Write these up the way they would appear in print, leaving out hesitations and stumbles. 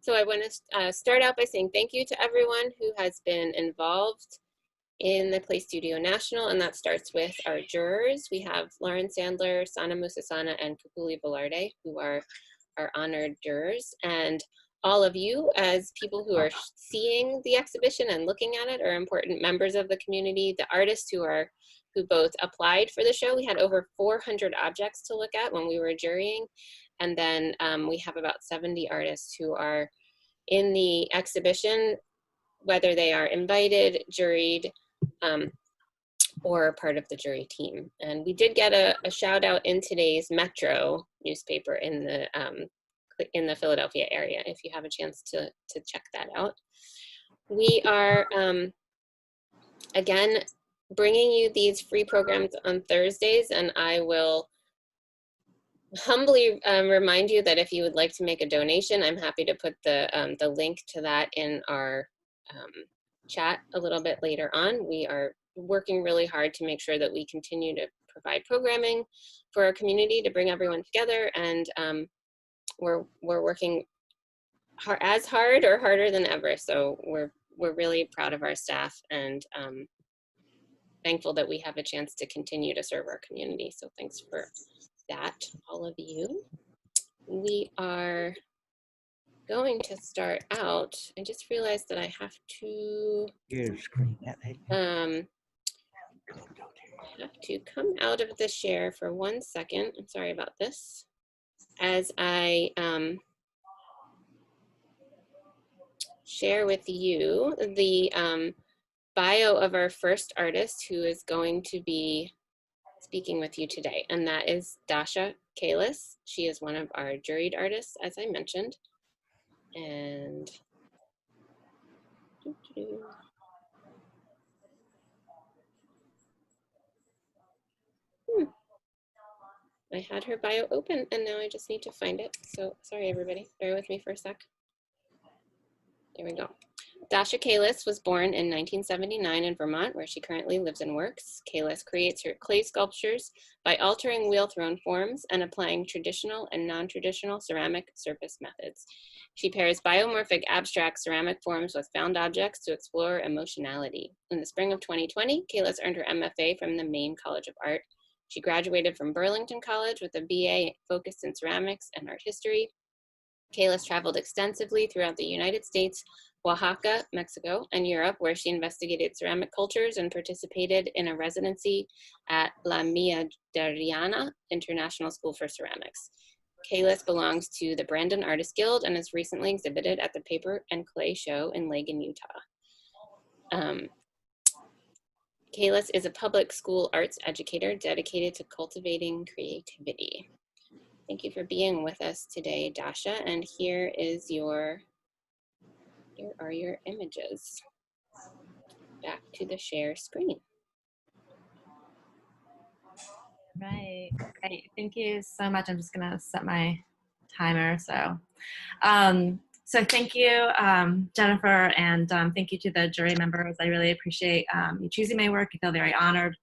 So I want to start out by saying thank you to everyone who has been involved in the Play Studio National, and that starts with our jurors. We have Lauren Sandler, Sana Musasama, and Kukuli Velarde, who are our honored jurors. And all of you as people who are seeing the exhibition and looking at it are important members of the community. The artists who both applied for the show. We had over 400 objects to look at when we were jurying. And then we have about 70 artists who are in the exhibition, whether they are invited, juried, or part of the jury team. And we did get a shout out in today's Metro newspaper in the Philadelphia area, if you have a chance to check that out. We are, again, bringing you these free programs on Thursdays, and I will humbly remind you that if you would like to make a donation, I'm happy to put the link to that in our chat a little bit later on. We are working really hard to make sure that we continue to provide programming for our community to bring everyone together, and we're working as hard or harder than ever. So we're really proud of our staff and thankful that we have a chance to continue to serve our community. So thanks for that, all of you. We are going to start out. I just realized that I have to come out of the share for 1 second. I'm sorry about this. As I share with you the bio of our first artist who is going to be speaking with you today, and that is Dasha Kalisz. She is one of our juried artists, as I mentioned. And I had her bio open and now I just need to find it. So sorry, everybody, bear with me for a sec. There we go. Dasha Kalisz was born in 1979 in Vermont, where she currently lives and works. Kalisz creates her clay sculptures by altering wheel-thrown forms and applying traditional and non-traditional ceramic surface methods. She pairs biomorphic abstract ceramic forms with found objects to explore emotionality. In the spring of 2020, Kalisz earned her MFA from the Maine College of Art. She graduated from Burlington College with a BA focused in ceramics and art history. Kalisz traveled extensively throughout the United States, Oaxaca, Mexico, and Europe, where she investigated ceramic cultures and participated in a residency at La Miadriana International School for Ceramics. Kalisz belongs to the Brandon Artist Guild and has recently exhibited at the Paper and Clay Show in Lagan, Utah. Kalisz is a public school arts educator dedicated to cultivating creativity. Thank you for being with us today, Dasha. And here are your images. Back to the share screen. Right, great. Thank you so much. I'm just gonna set my timer. So thank you, Jennifer, and thank you to the jury members. I really appreciate you choosing my work. I feel very honored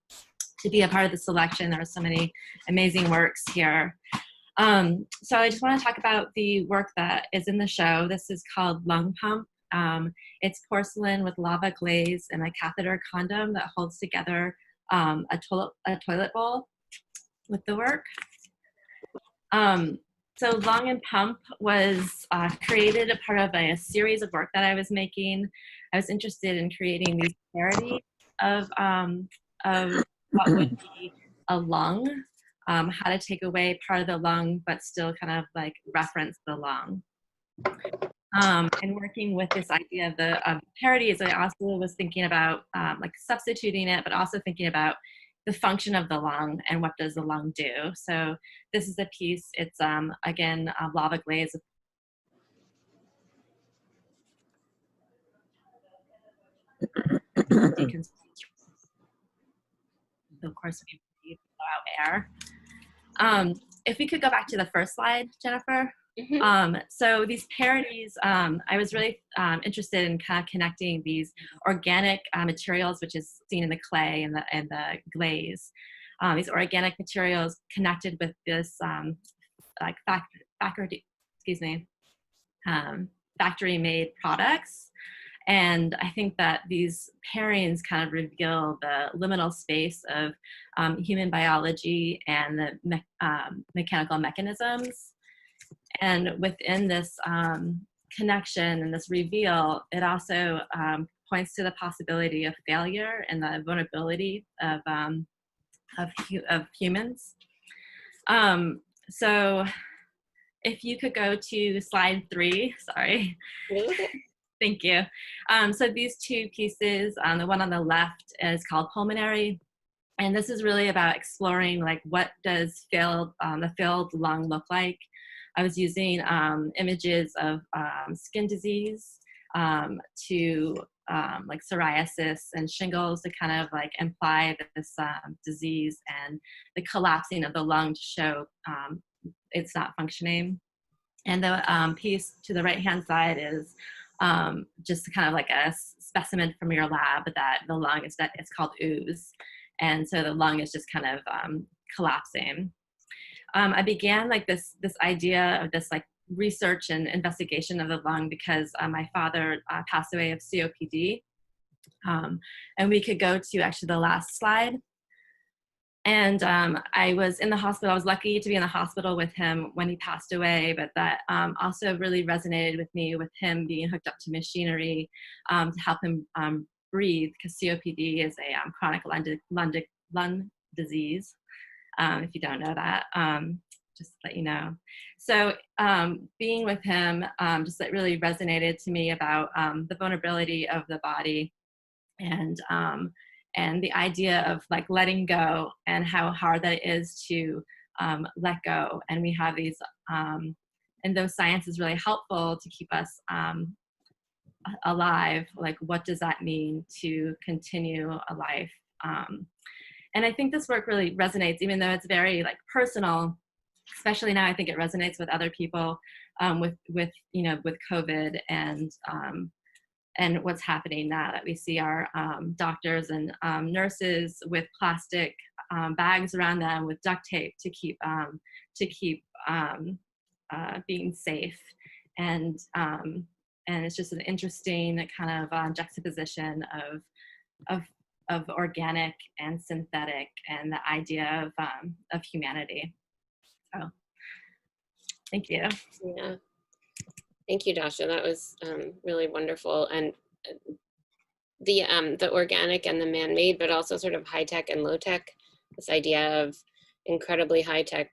to be a part of the selection. There are so many amazing works here. So I just want to talk about the work that is in the show. This is called Lung Pump. It's porcelain with lava glaze and a catheter condom that holds together a toilet bowl with the work. So Lung and Pump was created a part of a series of work that I was making. I was interested in creating these parodies of what would be a lung, how to take away part of the lung, but still kind of like reference the lung. And working with this idea of the parodies, I also was thinking about like substituting it, but also thinking about the function of the lung and what does the lung do. So this is a piece, it's again, lava glaze. Of course, if you blow out air. If we could go back to the first slide, Jennifer. Mm-hmm. So these parodies, I was really interested in kind of connecting these organic materials, which is seen in the clay and the glaze. These organic materials connected with this like faculty factory-made products. And I think that these pairings kind of reveal the liminal space of human biology and the mechanical mechanisms. And within this connection and this reveal, it also points to the possibility of failure and the vulnerability of humans. So if you could go to slide 3, sorry. Thank you. So these two pieces, the one on the left is called Pulmonary. And this is really about exploring, like, what does the failed lung look like? I was using images of skin disease to like psoriasis and shingles to kind of like imply this disease and the collapsing of the lung to show it's not functioning. And the piece to the right-hand side is just kind of like a specimen from your lab that the lung is, that it's called ooze. And so the lung is just kind of collapsing. I began like this idea of this like research and investigation of the lung because my father passed away of COPD. And we could go to actually the last slide. And I was in the hospital. I was lucky to be in the hospital with him when he passed away, but that also really resonated with me, with him being hooked up to machinery to help him breathe, because COPD is a chronic lung disease, if you don't know that, just to let you know. So being with him just like really resonated to me about the vulnerability of the body, and the idea of like letting go and how hard that is to let go. And we have these, and those science is really helpful to keep us alive. Like, what does that mean to continue a life? And I think this work really resonates, even though it's very like personal, especially now. I think it resonates with other people with you know, with COVID and what's happening now that we see our doctors and nurses with plastic bags around them with duct tape to keep being safe. And it's just an interesting kind of juxtaposition of organic and synthetic, and the idea of humanity. So, thank you. Yeah. Thank you, Dasha. That was really wonderful. And the organic and the man-made, but also sort of high-tech and low-tech, this idea of incredibly high-tech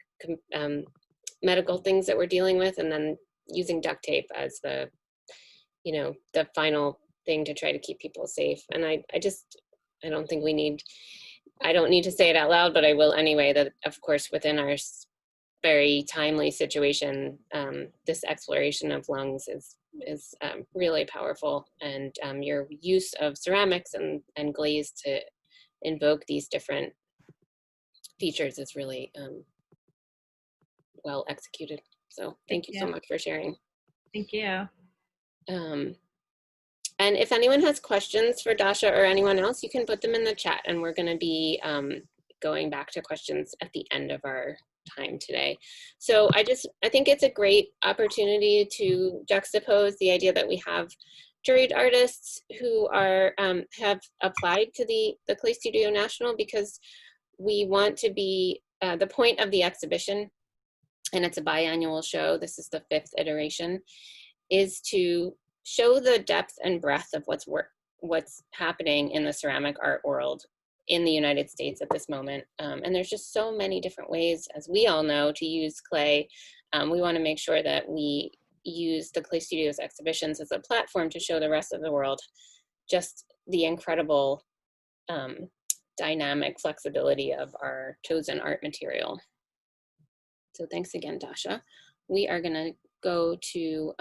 medical things that we're dealing with, and then using duct tape as the, you know, the final thing to try to keep people safe. And I don't think I don't need to say it out loud, but I will anyway, that of course within our very timely situation, this exploration of lungs is really powerful, and your use of ceramics and glaze to invoke these different features is really well executed. So thank you so much for sharing. Thank you. And if anyone has questions for Dasha or anyone else, you can put them in the chat, and we're going to be going back to questions at the end of our time today. So I think it's a great opportunity to juxtapose the idea that we have juried artists who are have applied to the Clay Studio National, because we want to be the point of the exhibition, and it's a biannual show, this is the 5th iteration, is to show the depth and breadth of what's happening in the ceramic art world in the United States at this moment. And there's just so many different ways, as we all know, to use clay. We want to make sure that we use the Clay Studios exhibitions as a platform to show the rest of the world just the incredible dynamic flexibility of our chosen art material. So thanks again, Dasha. We are going to go to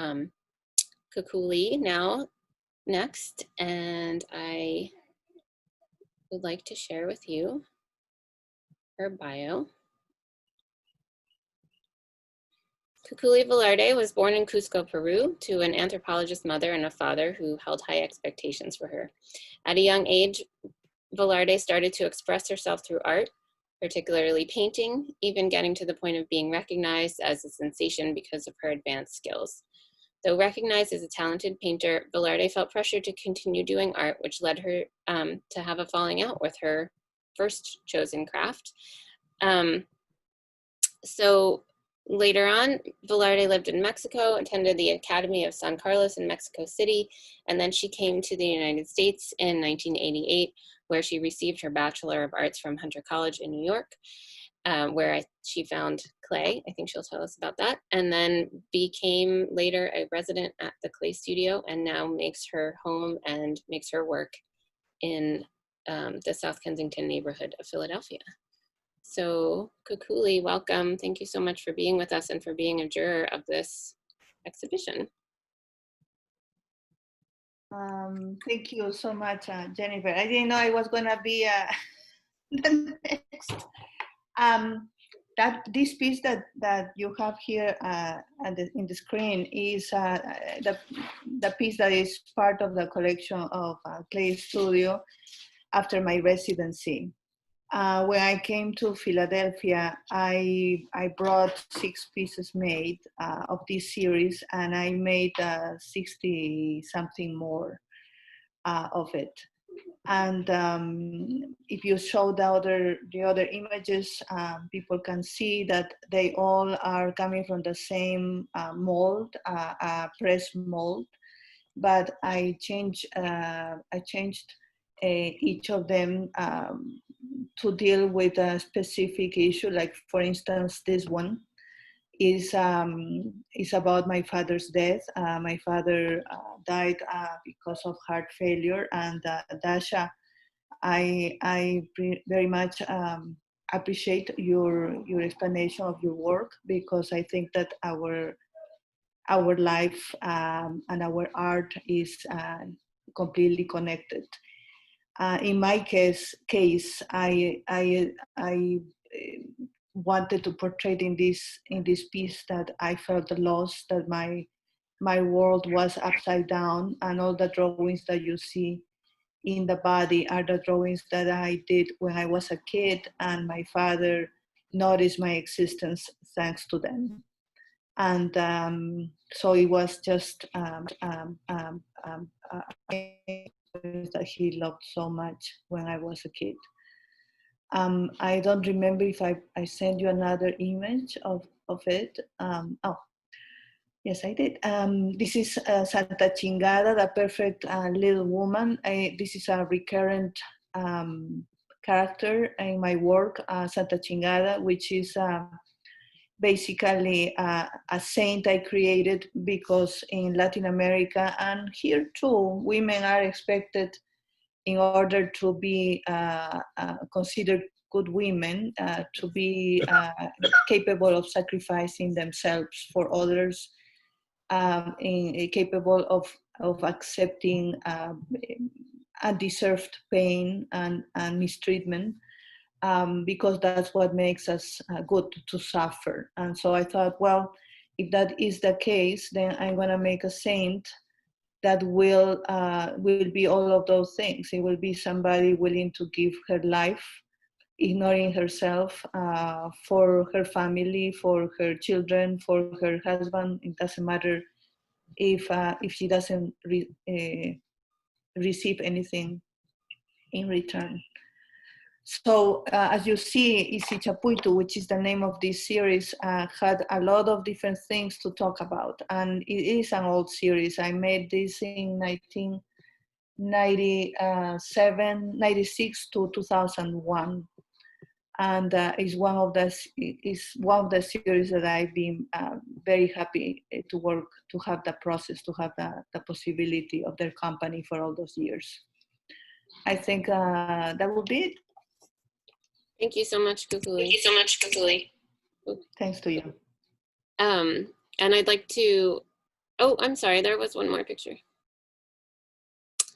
Kukuli next, and I would like to share with you her bio. Kukuli Velarde was born in Cusco, Peru, to an anthropologist mother and a father who held high expectations for her. At a young age, Velarde started to express herself through art, particularly painting, even getting to the point of being recognized as a sensation because of her advanced skills. Though recognized as a talented painter, Velarde felt pressure to continue doing art, which led her to have a falling out with her first chosen craft. So later on, Velarde lived in Mexico, attended the Academy of San Carlos in Mexico City, and then she came to the United States in 1988, where she received her Bachelor of Arts from Hunter College in New York, where she found clay. I think she'll tell us about that. And then became later a resident at the clay studio, and now makes her home and makes her work in the South Kensington neighborhood of Philadelphia. So Kukuli, welcome. Thank you so much for being with us and for being a juror of this exhibition. Thank you so much, Jennifer. I didn't know I was gonna be the next. This piece that you have here in the screen is the piece that is part of the collection of Clay Studio after my residency. When I came to Philadelphia, I brought 6 pieces made of this series, and I made 60 something more of it. And if you show the other images, people can see that they all are coming from the same mold, press mold. But I changed each of them to deal with a specific issue. Like, for instance, this one is about my father's death. My father died because of heart failure, and Dasha, I very much appreciate your explanation of your work, because I think that our life and our art is completely connected. In my case, I wanted to portray in this piece that I felt the loss, that my world was upside down, and all the drawings that you see in the body are the drawings that I did when I was a kid, and my father noticed my existence thanks to them. And so it was just that he loved so much when I was a kid. I don't remember if I sent you another image of it. Oh, yes, I did. This is Santa Chingada, the perfect little woman. This is a recurrent character in my work, Santa Chingada, which is basically a saint I created because in Latin America, and here too, women are expected, in order to be considered good women, to be capable of sacrificing themselves for others, capable of accepting undeserved pain and mistreatment. Because that's what makes us good, to suffer. And so I thought, well, if that is the case, then I'm going to make a saint that will be all of those things. It will be somebody willing to give her life, ignoring herself, for her family, for her children, for her husband. It doesn't matter if she doesn't receive anything in return. So as you see, Isi Chapuitu, which is the name of this series, had a lot of different things to talk about. And it is an old series. I made this in 1996 to 2001. And is one of the series that I've been very happy to work, to have the process, to have the possibility of their company for all those years. I think that will be it. Thank you so much, Kukuli. Thanks to you. And I'd like to, oh, I'm sorry, there was one more picture.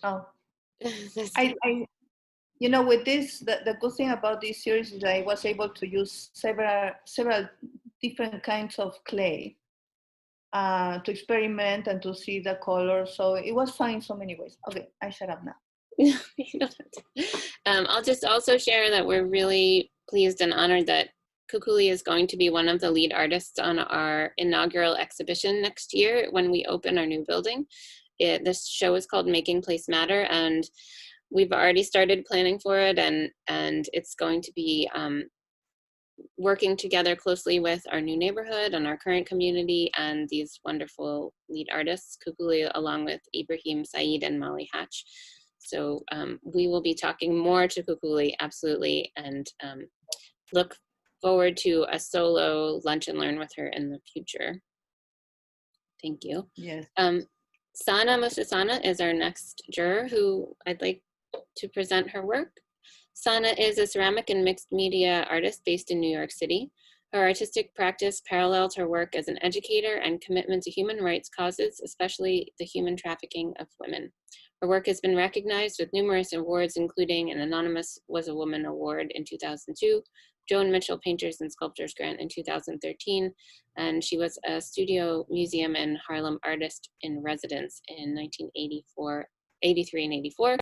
Oh, you know, with this, the good thing about this series is that I was able to use several different kinds of clay to experiment and to see the color. So it was fun in so many ways. Okay, I shut up now. I'll just also share that we're really pleased and honored that Kukuli is going to be one of the lead artists on our inaugural exhibition next year when we open our new building. This show is called Making Place Matter, and we've already started planning for it, and it's going to be working together closely with our new neighborhood and our current community and these wonderful lead artists, Kukuli, along with Ibrahim Saeed and Molly Hatch. So we will be talking more to Kukuli, absolutely, and look forward to a solo lunch and learn with her in the future. Thank you. Yes. Sana Musasama is our next juror who I'd like to present her work. Sana is a ceramic and mixed media artist based in New York City. Her artistic practice parallels her work as an educator and commitment to human rights causes, especially the human trafficking of women. Her work has been recognized with numerous awards, including an Anonymous Was a Woman Award in 2002, Joan Mitchell Painters and Sculptors Grant in 2013, and she was a Studio Museum and Harlem Artist in Residence in 1983 and 84.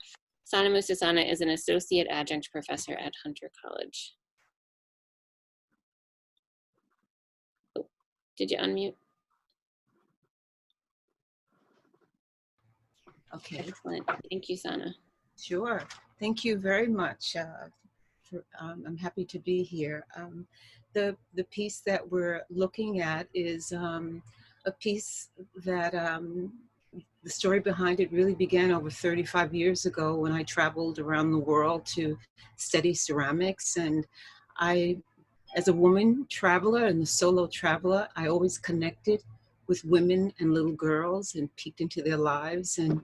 Sana Musasama is an associate adjunct professor at Hunter College. Oh, did you unmute? Okay. Excellent. Thank you, Sana. Sure. Thank you very much. I'm happy to be here. The piece that we're looking at is a piece that the story behind it really began over 35 years ago when I traveled around the world to study ceramics. And as a woman traveler and a solo traveler, I always connected with women and little girls and peeked into their lives. And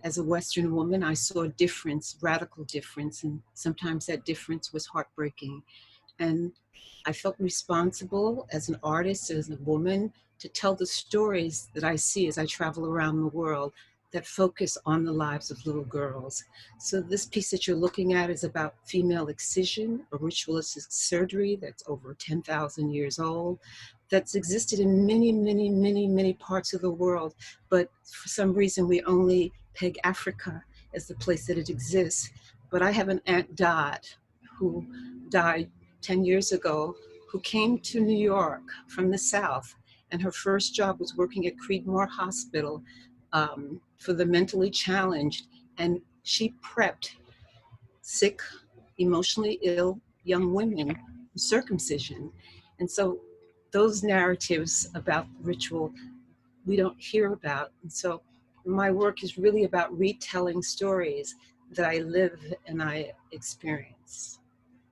as a Western woman, I saw a difference, radical difference, and sometimes that difference was heartbreaking. And I felt responsible as an artist, as a woman, to tell the stories that I see as I travel around the world that focus on the lives of little girls. So this piece that you're looking at is about female excision, a ritualistic surgery that's over 10,000 years old, that's existed in many, many, many, many parts of the world. But for some reason, we only peg Africa as the place that it exists. But I have an Aunt Dot who died 10 years ago, who came to New York from the South, and her first job was working at Creedmoor Hospital for the mentally challenged, and she prepped sick, emotionally ill young women for circumcision. And so those narratives about ritual we don't hear about. And so my work is really about retelling stories that I live and I experience.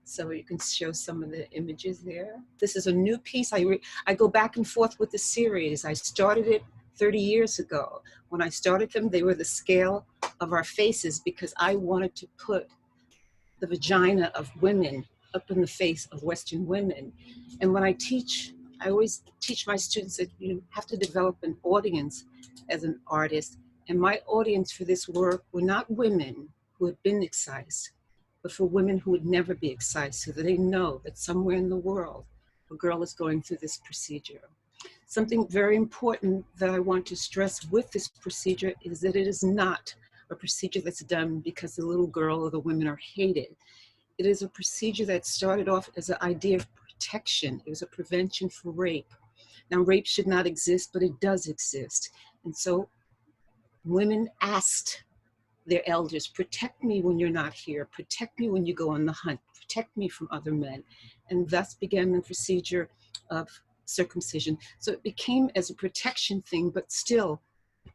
So you can show some of the images there. This is a new piece. I go back and forth with the series. I started it 30 years ago. When I started them, they were the scale of our faces because I wanted to put the vagina of women up in the face of Western women. And when I teach, I always teach my students that you have to develop an audience as an artist. And my audience for this work were not women who had been excised, but for women who would never be excised, so that they know that somewhere in the world, a girl is going through this procedure. Something very important that I want to stress with this procedure is that it is not a procedure that's done because the little girl or the women are hated. It is a procedure that started off as an idea of protection. It was a prevention for rape. Now, rape should not exist, but it does exist. And so women asked their elders, protect me when you're not here, protect me when you go on the hunt, protect me from other men. And thus began the procedure of circumcision. So it became as a protection thing, but still,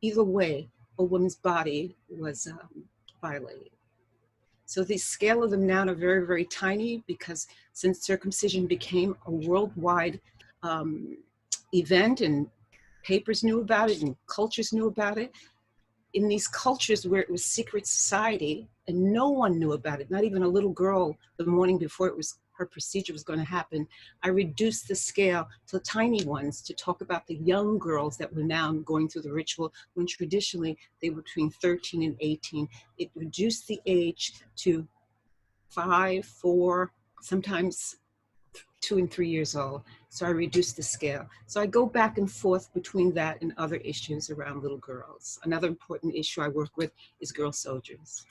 either way, a woman's body was violated. So the scale of them now are very, very tiny because since circumcision became a worldwide event and papers knew about it and cultures knew about it, in these cultures where it was secret society and no one knew about it, not even a little girl the morning before her procedure was going to happen, I reduced the scale to tiny ones to talk about the young girls that were now going through the ritual when traditionally they were between 13 and 18. It reduced the age to 5, 4, sometimes 2 and 3 years old. So I reduced the scale. So I go back and forth between that and other issues around little girls. Another important issue I work with is girl soldiers.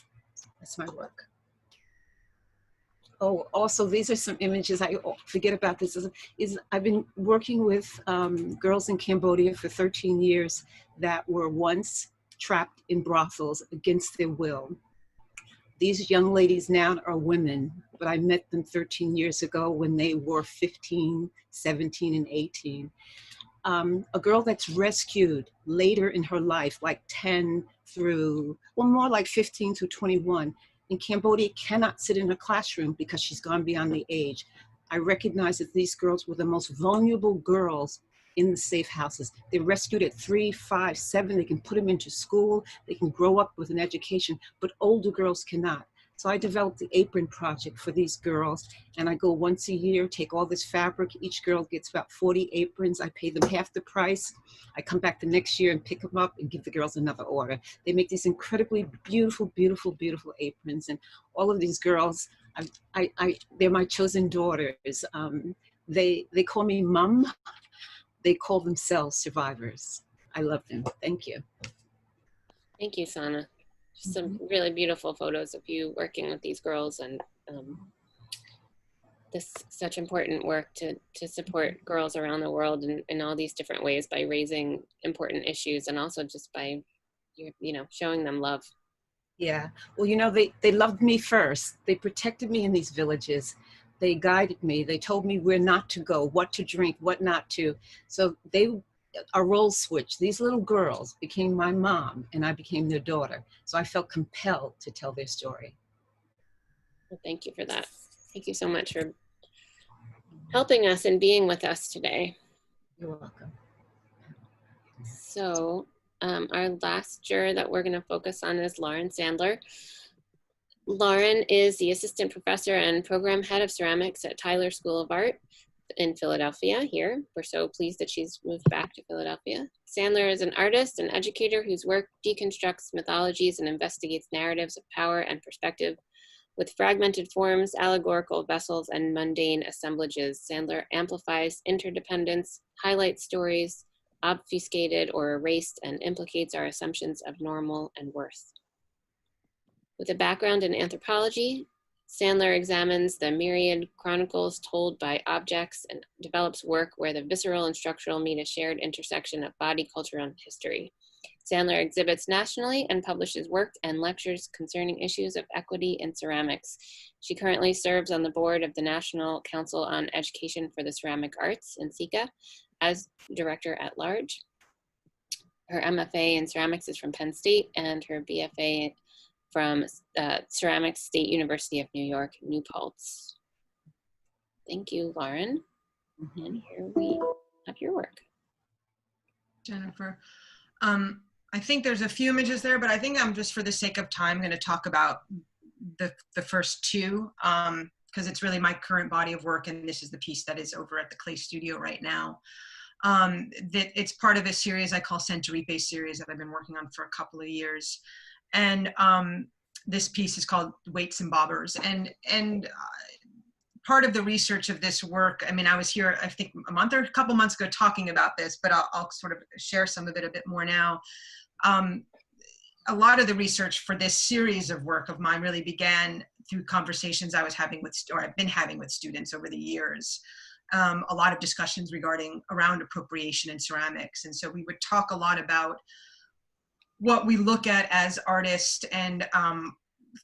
That's my work. Oh, also, these are some images. I forget about this. I've been working with girls in Cambodia for 13 years that were once trapped in brothels against their will. These young ladies now are women, but I met them 13 years ago when they were 15, 17, and 18. A girl that's rescued later in her life, like 10 through, well, more like 15 through 21, in Cambodia cannot sit in a classroom because she's gone beyond the age. I recognize that these girls were the most vulnerable girls in the safe houses. They're rescued at 3, 5, 7. They can put them into school. They can grow up with an education, but older girls cannot. So I developed the apron project for these girls, and I go once a year, take all this fabric. Each girl gets about 40 aprons. I pay them half the price. I come back the next year and pick them up and give the girls another order. They make these incredibly beautiful, beautiful, beautiful aprons. And all of these girls, they're my chosen daughters. They call me Mum. They call themselves survivors. I love them. Thank you. Thank you, Sana. Just some really beautiful photos of you working with these girls, and this such important work to support girls around the world in all these different ways by raising important issues, and also just by, you know, showing them love. Yeah, well, you know, they loved me first. They protected me in these villages. They guided me. They told me where not to go, what to drink, what not to. So a role switch. These little girls became my mom, and I became their daughter. So I felt compelled to tell their story. Well, thank you for that. Thank you so much for helping us and being with us today. You're welcome. So our last juror that we're going to focus on is Lauren Sandler. Lauren is the assistant professor and program head of ceramics at Tyler School of Art in Philadelphia here. We're so pleased that she's moved back to Philadelphia. Sandler is an artist and educator whose work deconstructs mythologies and investigates narratives of power and perspective. With fragmented forms, allegorical vessels, and mundane assemblages, Sandler amplifies interdependence, highlights stories obfuscated or erased, and implicates our assumptions of normal and worth. With a background in anthropology, Sandler examines the myriad chronicles told by objects and develops work where the visceral and structural meet a shared intersection of body, culture, and history. Sandler exhibits nationally and publishes work and lectures concerning issues of equity in ceramics. She currently serves on the board of the National Council on Education for the Ceramic Arts, NCECA, as director at large. Her MFA in ceramics is from Penn State, and her BFA from Ceramics State University of New York, New Paltz. Thank you, Lauren. And here we have your work. Jennifer. I think there's a few images there, but I think I'm just, for the sake of time, going to talk about the first two, because it's really my current body of work, and this is the piece that is over at the Clay Studio right now. It's part of a series I call Centuripe series that I've been working on for a couple of years. And this piece is called Weights and Bobbers. And part of the research of this work, I mean, I was here, I think a month or a couple months ago talking about this, but I'll sort of share some of it a bit more now. A lot of the research for this series of work of mine really began through conversations I was having with, or I've been having with students over the years. A lot of discussions around appropriation in ceramics. And so we would talk a lot about what we look at as artists, and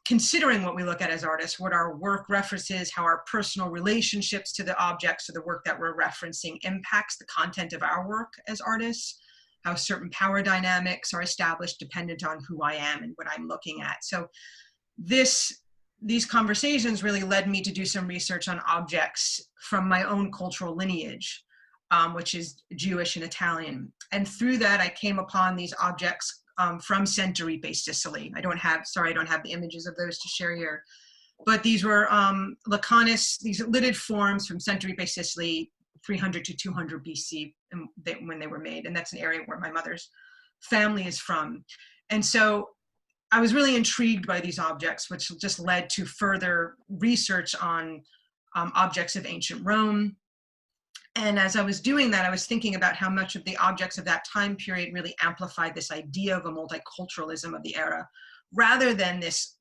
considering what we look at as artists, what our work references, how our personal relationships to the objects or the work that we're referencing impacts the content of our work as artists, how certain power dynamics are established dependent on who I am and what I'm looking at. So these conversations really led me to do some research on objects from my own cultural lineage, which is Jewish and Italian. And through that, I came upon these objects from Centuripe, Sicily. I don't have the images of those to share here, but these were lacanus, these lidded forms from Centuripe, Sicily, 300 to 200 BC when they were made. And that's an area where my mother's family is from. And so I was really intrigued by these objects, which just led to further research on objects of ancient Rome. And as I was doing that, I was thinking about how much of the objects of that time period really amplified this idea of a multiculturalism of the era, rather than this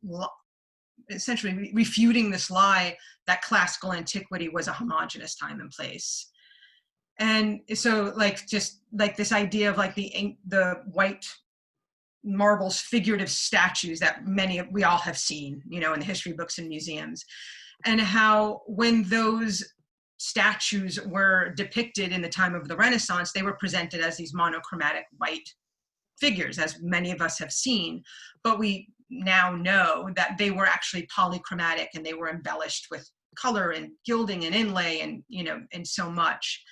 essentially refuting this lie that classical antiquity was a homogeneous time and place. And so like, just like this idea of like the white marbles figurative statues that we all have seen, you know, in the history books and museums, and how when those statues were depicted in the time of the Renaissance, they were presented as these monochromatic white figures, as many of us have seen, but we now know that they were actually polychromatic and they were embellished with color and gilding and inlay and, you know, and so much.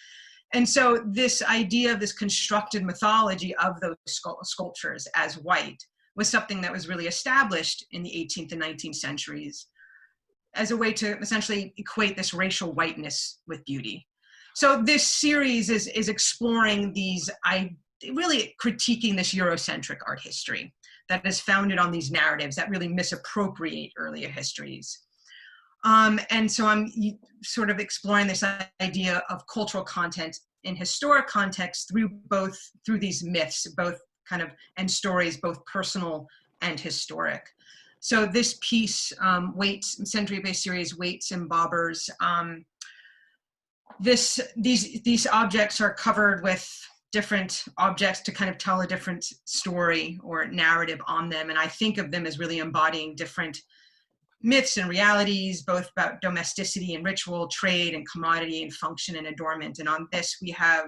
And so this idea of this constructed mythology of those sculptures as white was something that was really established in the 18th and 19th centuries as a way to essentially equate this racial whiteness with beauty. So this series is exploring these, really critiquing this Eurocentric art history that is founded on these narratives that really misappropriate earlier histories. And so I'm sort of exploring this idea of cultural content in historic context through these myths, both kind of, and stories, both personal and historic. So this piece, century-based series, Weights and Bobbers, these objects are covered with different objects to kind of tell a different story or narrative on them. And I think of them as really embodying different myths and realities, both about domesticity and ritual, trade and commodity and function and adornment. And on this, we have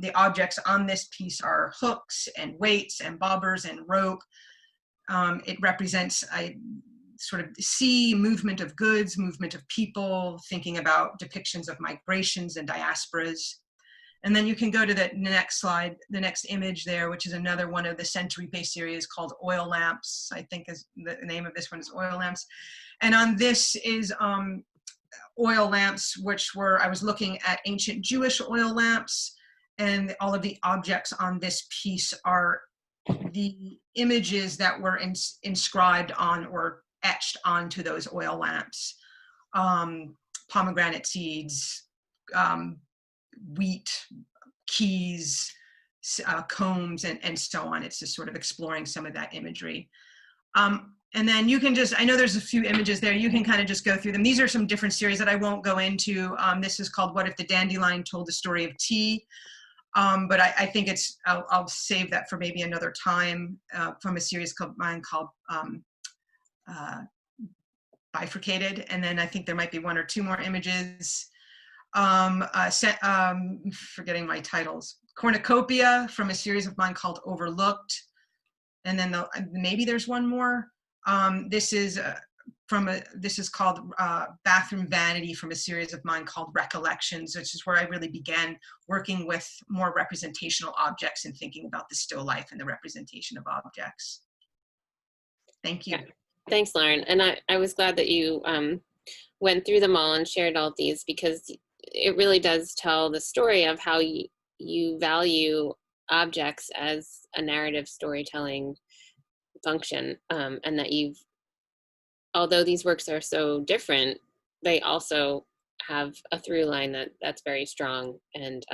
the objects on this piece are hooks and weights and bobbers and rope. It represents a sort of sea, movement of goods, movement of people, thinking about depictions of migrations and diasporas. And then you can go to the next slide, the next image there, which is another one of the century-based series called Oil Lamps. I think is the name of this one is Oil Lamps. And on this is oil lamps, which were, I was looking at ancient Jewish oil lamps, and all of the objects on this piece are the images that were inscribed on or etched onto those oil lamps. Pomegranate seeds, wheat, keys, combs, and so on. It's just sort of exploring some of that imagery. And then you can just, I know there's a few images there, you can kind of just go through them. These are some different series that I won't go into. This is called What If the Dandelion Told the Story of Tea? But I think it's, I'll save that for maybe another time, from a series called Bifurcated. And then I think there might be one or two more images. Forgetting my titles. Cornucopia from a series of mine called Overlooked. And then maybe there's one more. This is called Bathroom Vanity from a series of mine called Recollections, which is where I really began working with more representational objects and thinking about the still life and the representation of objects. Thank you. Yeah. Thanks, Lauren. And I was glad that you went through them all and shared all of these, because it really does tell the story of how you value objects as a narrative storytelling function, and that although these works are so different, they also have a through line that's very strong and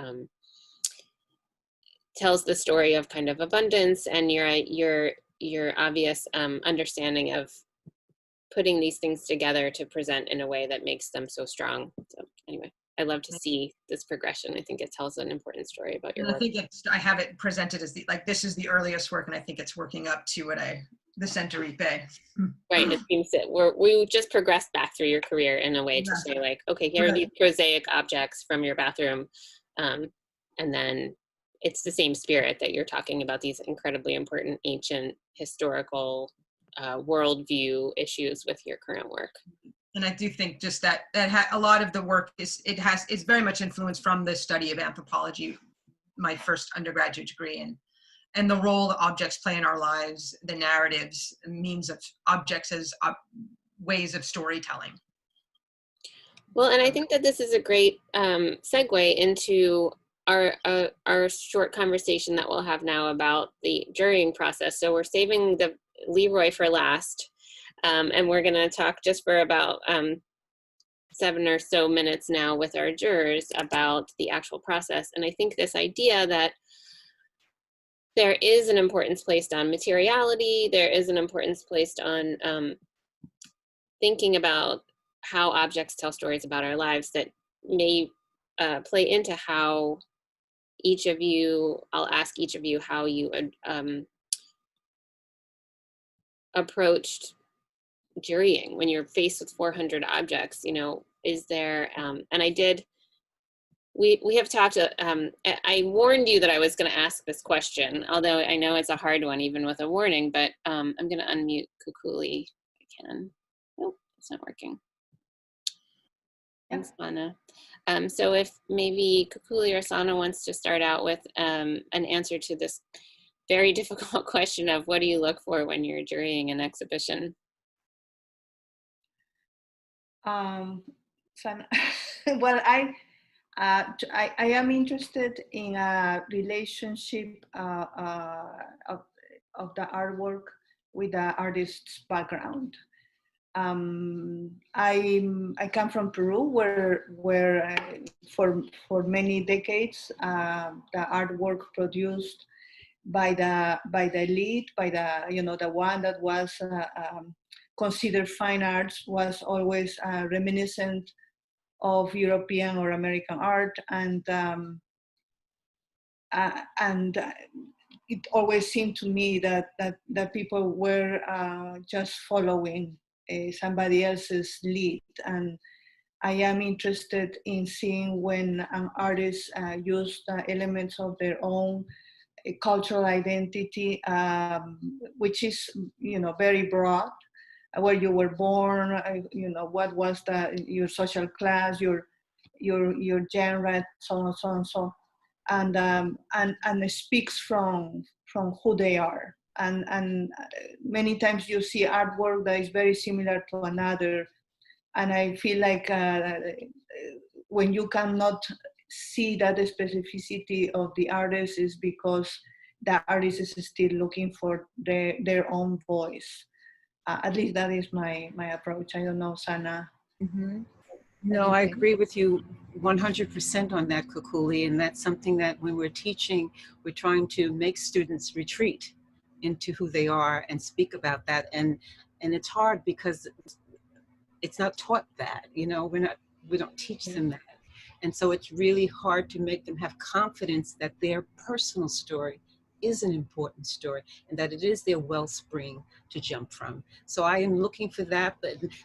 tells the story of kind of abundance and your obvious understanding of putting these things together to present in a way that makes them so strong. So anyway, I love to see this progression. I think it tells an important story about your work. I think I have it presented as this is the earliest work, and I think it's working up to the Century Bay. Right, it seems that we just progressed back through your career in a way to say like, okay, here are these prosaic objects from your bathroom, and then it's the same spirit that you're talking about these incredibly important ancient historical worldview issues with your current work. And I do think just that a lot of the work is very much influenced from the study of anthropology, my first undergraduate degree, and the role that objects play in our lives, the narratives, means of objects as ways of storytelling. Well, and I think that this is a great segue into our short conversation that we'll have now about the jurying process. So we're saving the Leroy for last, and we're going to talk just for about 7 or so minutes now with our jurors about the actual process. And I think this idea that there is an importance placed on materiality, there is an importance placed on thinking about how objects tell stories about our lives that may play into how each of you, I'll ask each of you how you approached jurying when you're faced with 400 objects. You know, is there, and I did, we have talked, I warned you that I was going to ask this question, although I know it's a hard one even with a warning, but I'm going to unmute Kukuli if I can. Nope, it's not working. Thanks, Sana. So if maybe Kukuli or Sana wants to start out with an answer to this very difficult question of what do you look for when you're jurying an exhibition? Sana, well, I am interested in a relationship of the artwork with the artist's background. I come from Peru, where for many decades the artwork produced by the elite, by the one that was considered fine arts, was always reminiscent of European or American art, and it always seemed to me that people were just following somebody else's lead. And I am interested in seeing when an artist used elements of their own cultural identity, which is, very broad. Where you were born, what was your social class, your genre, so on, so on, so, and it speaks from who they are. And many times you see artwork that is very similar to another, and I feel like when you cannot see that specificity of the artist is because the artist is still looking for their own voice. At least that is my approach. I don't know, Sana. Mm-hmm. No, I agree with you 100% on that, Kukuli, and that's something that when we're teaching, we're trying to make students retreat into who they are and speak about that. And it's hard because it's not taught that, we don't teach them that. And so it's really hard to make them have confidence that their personal story is an important story and that it is their wellspring to jump from. So I am looking for that,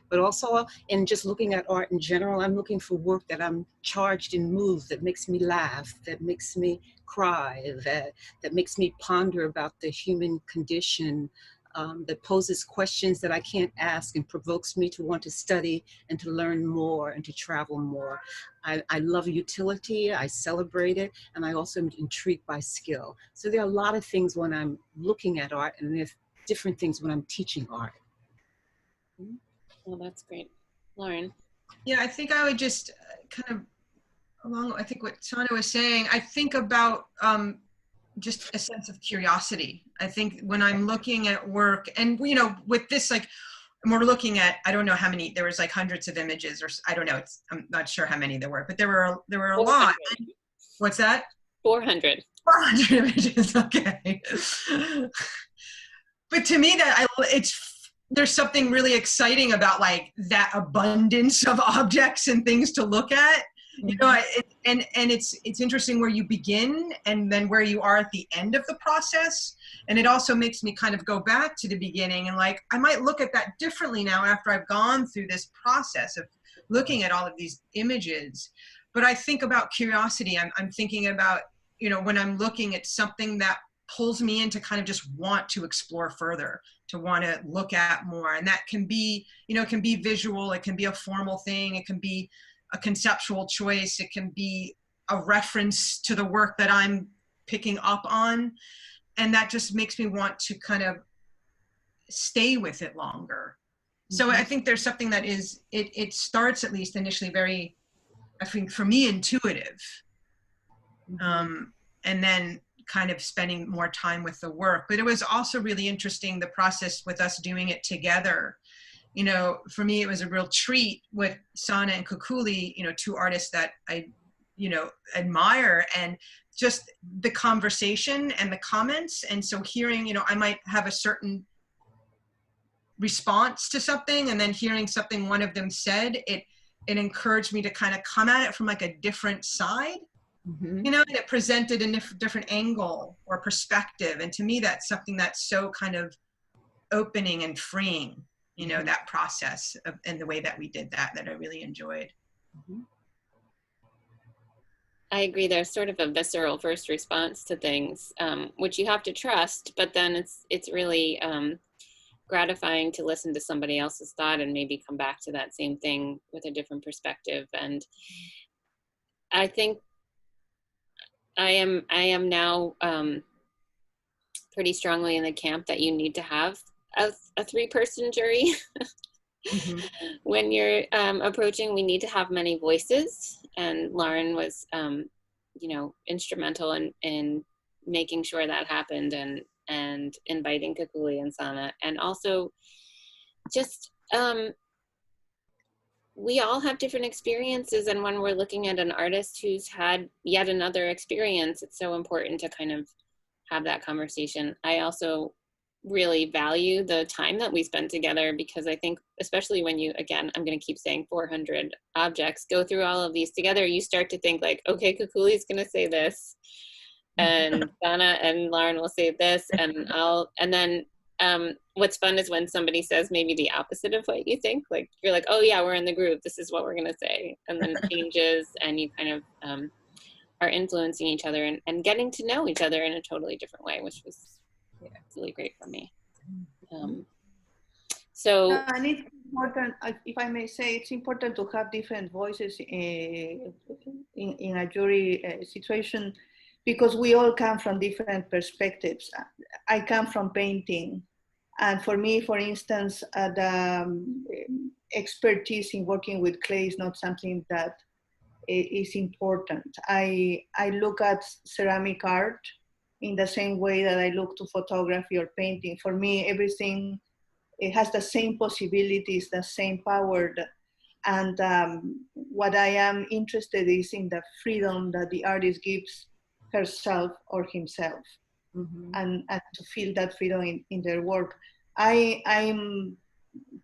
but also in just looking at art in general, I'm looking for work that I'm charged and moved, that makes me laugh, that makes me cry, that makes me ponder about the human condition, that poses questions that I can't ask and provokes me to want to study and to learn more and to travel more. I love utility, I celebrate it, and I also am intrigued by skill. So there are a lot of things when I'm looking at art, and there's different things when I'm teaching art. Well, that's great. Lauren? Yeah, I think I would just kind of, along I think what Sana was saying, I think about just a sense of curiosity. I think when I'm looking at work, and with this, like, we're looking at, I don't know how many, there was like hundreds of images, or I don't know, I'm not sure how many there were, but there were a lot. What's that? 400. 400 images, okay. But to me, there's something really exciting about like that abundance of objects and things to look at. And it's interesting where you begin and then where you are at the end of the process. And it also makes me kind of go back to the beginning and like, I might look at that differently now after I've gone through this process of looking at all of these images. But I think about curiosity. I'm thinking about, when I'm looking at something that pulls me in to kind of just want to explore further, to want to look at more. And that can be, it can be visual, it can be a formal thing, it can be a conceptual choice, it can be a reference to the work that I'm picking up on. And that just makes me want to kind of stay with it longer. So I think there's something that is, it starts at least initially very, I think for me, intuitive. And then kind of spending more time with the work. But it was also really interesting, the process with us doing it together. For me, it was a real treat with Sana and Kukuli, two artists that I, admire, and just the conversation and the comments. And so hearing, I might have a certain response to something, and then hearing something one of them said, it encouraged me to kind of come at it from like a different side, you know, and it presented a different angle or perspective. And to me, that's something that's so kind of opening and freeing, you know, that process and the way that we did that I really enjoyed. I agree. There's sort of a visceral first response to things, which you have to trust, but then it's really gratifying to listen to somebody else's thought and maybe come back to that same thing with a different perspective. And I think I am now pretty strongly in the camp that you need to have a 3-person jury. When you're approaching, we need to have many voices, and Lauren was you know, instrumental in making sure that happened, and inviting Kukuli and Sana. And also just we all have different experiences, and when we're looking at an artist who's had yet another experience, it's so important to kind of have that conversation. I also really value the time that we spend together, because I think, especially when you, again, I'm going to keep saying 400 objects, go through all of these together, you start to think like, okay, Kukuli's going to say this, and Sana and Lauren will say this, and then what's fun is when somebody says maybe the opposite of what you think, like you're like, oh yeah, we're in the group, this is what we're going to say, and then it changes, and you kind of are influencing each other and getting to know each other in a totally different way, which was really great for me. So and it's important, if I may say, it's important to have different voices in a jury situation, because we all come from different perspectives. I come from painting, and for me, for instance, the expertise in working with clay is not something that is important. I look at ceramic art in the same way that I look to photography or painting. For me, everything, it has the same possibilities, the same power. And what I am interested is in the freedom that the artist gives herself or himself, and to feel that freedom in their work. I'm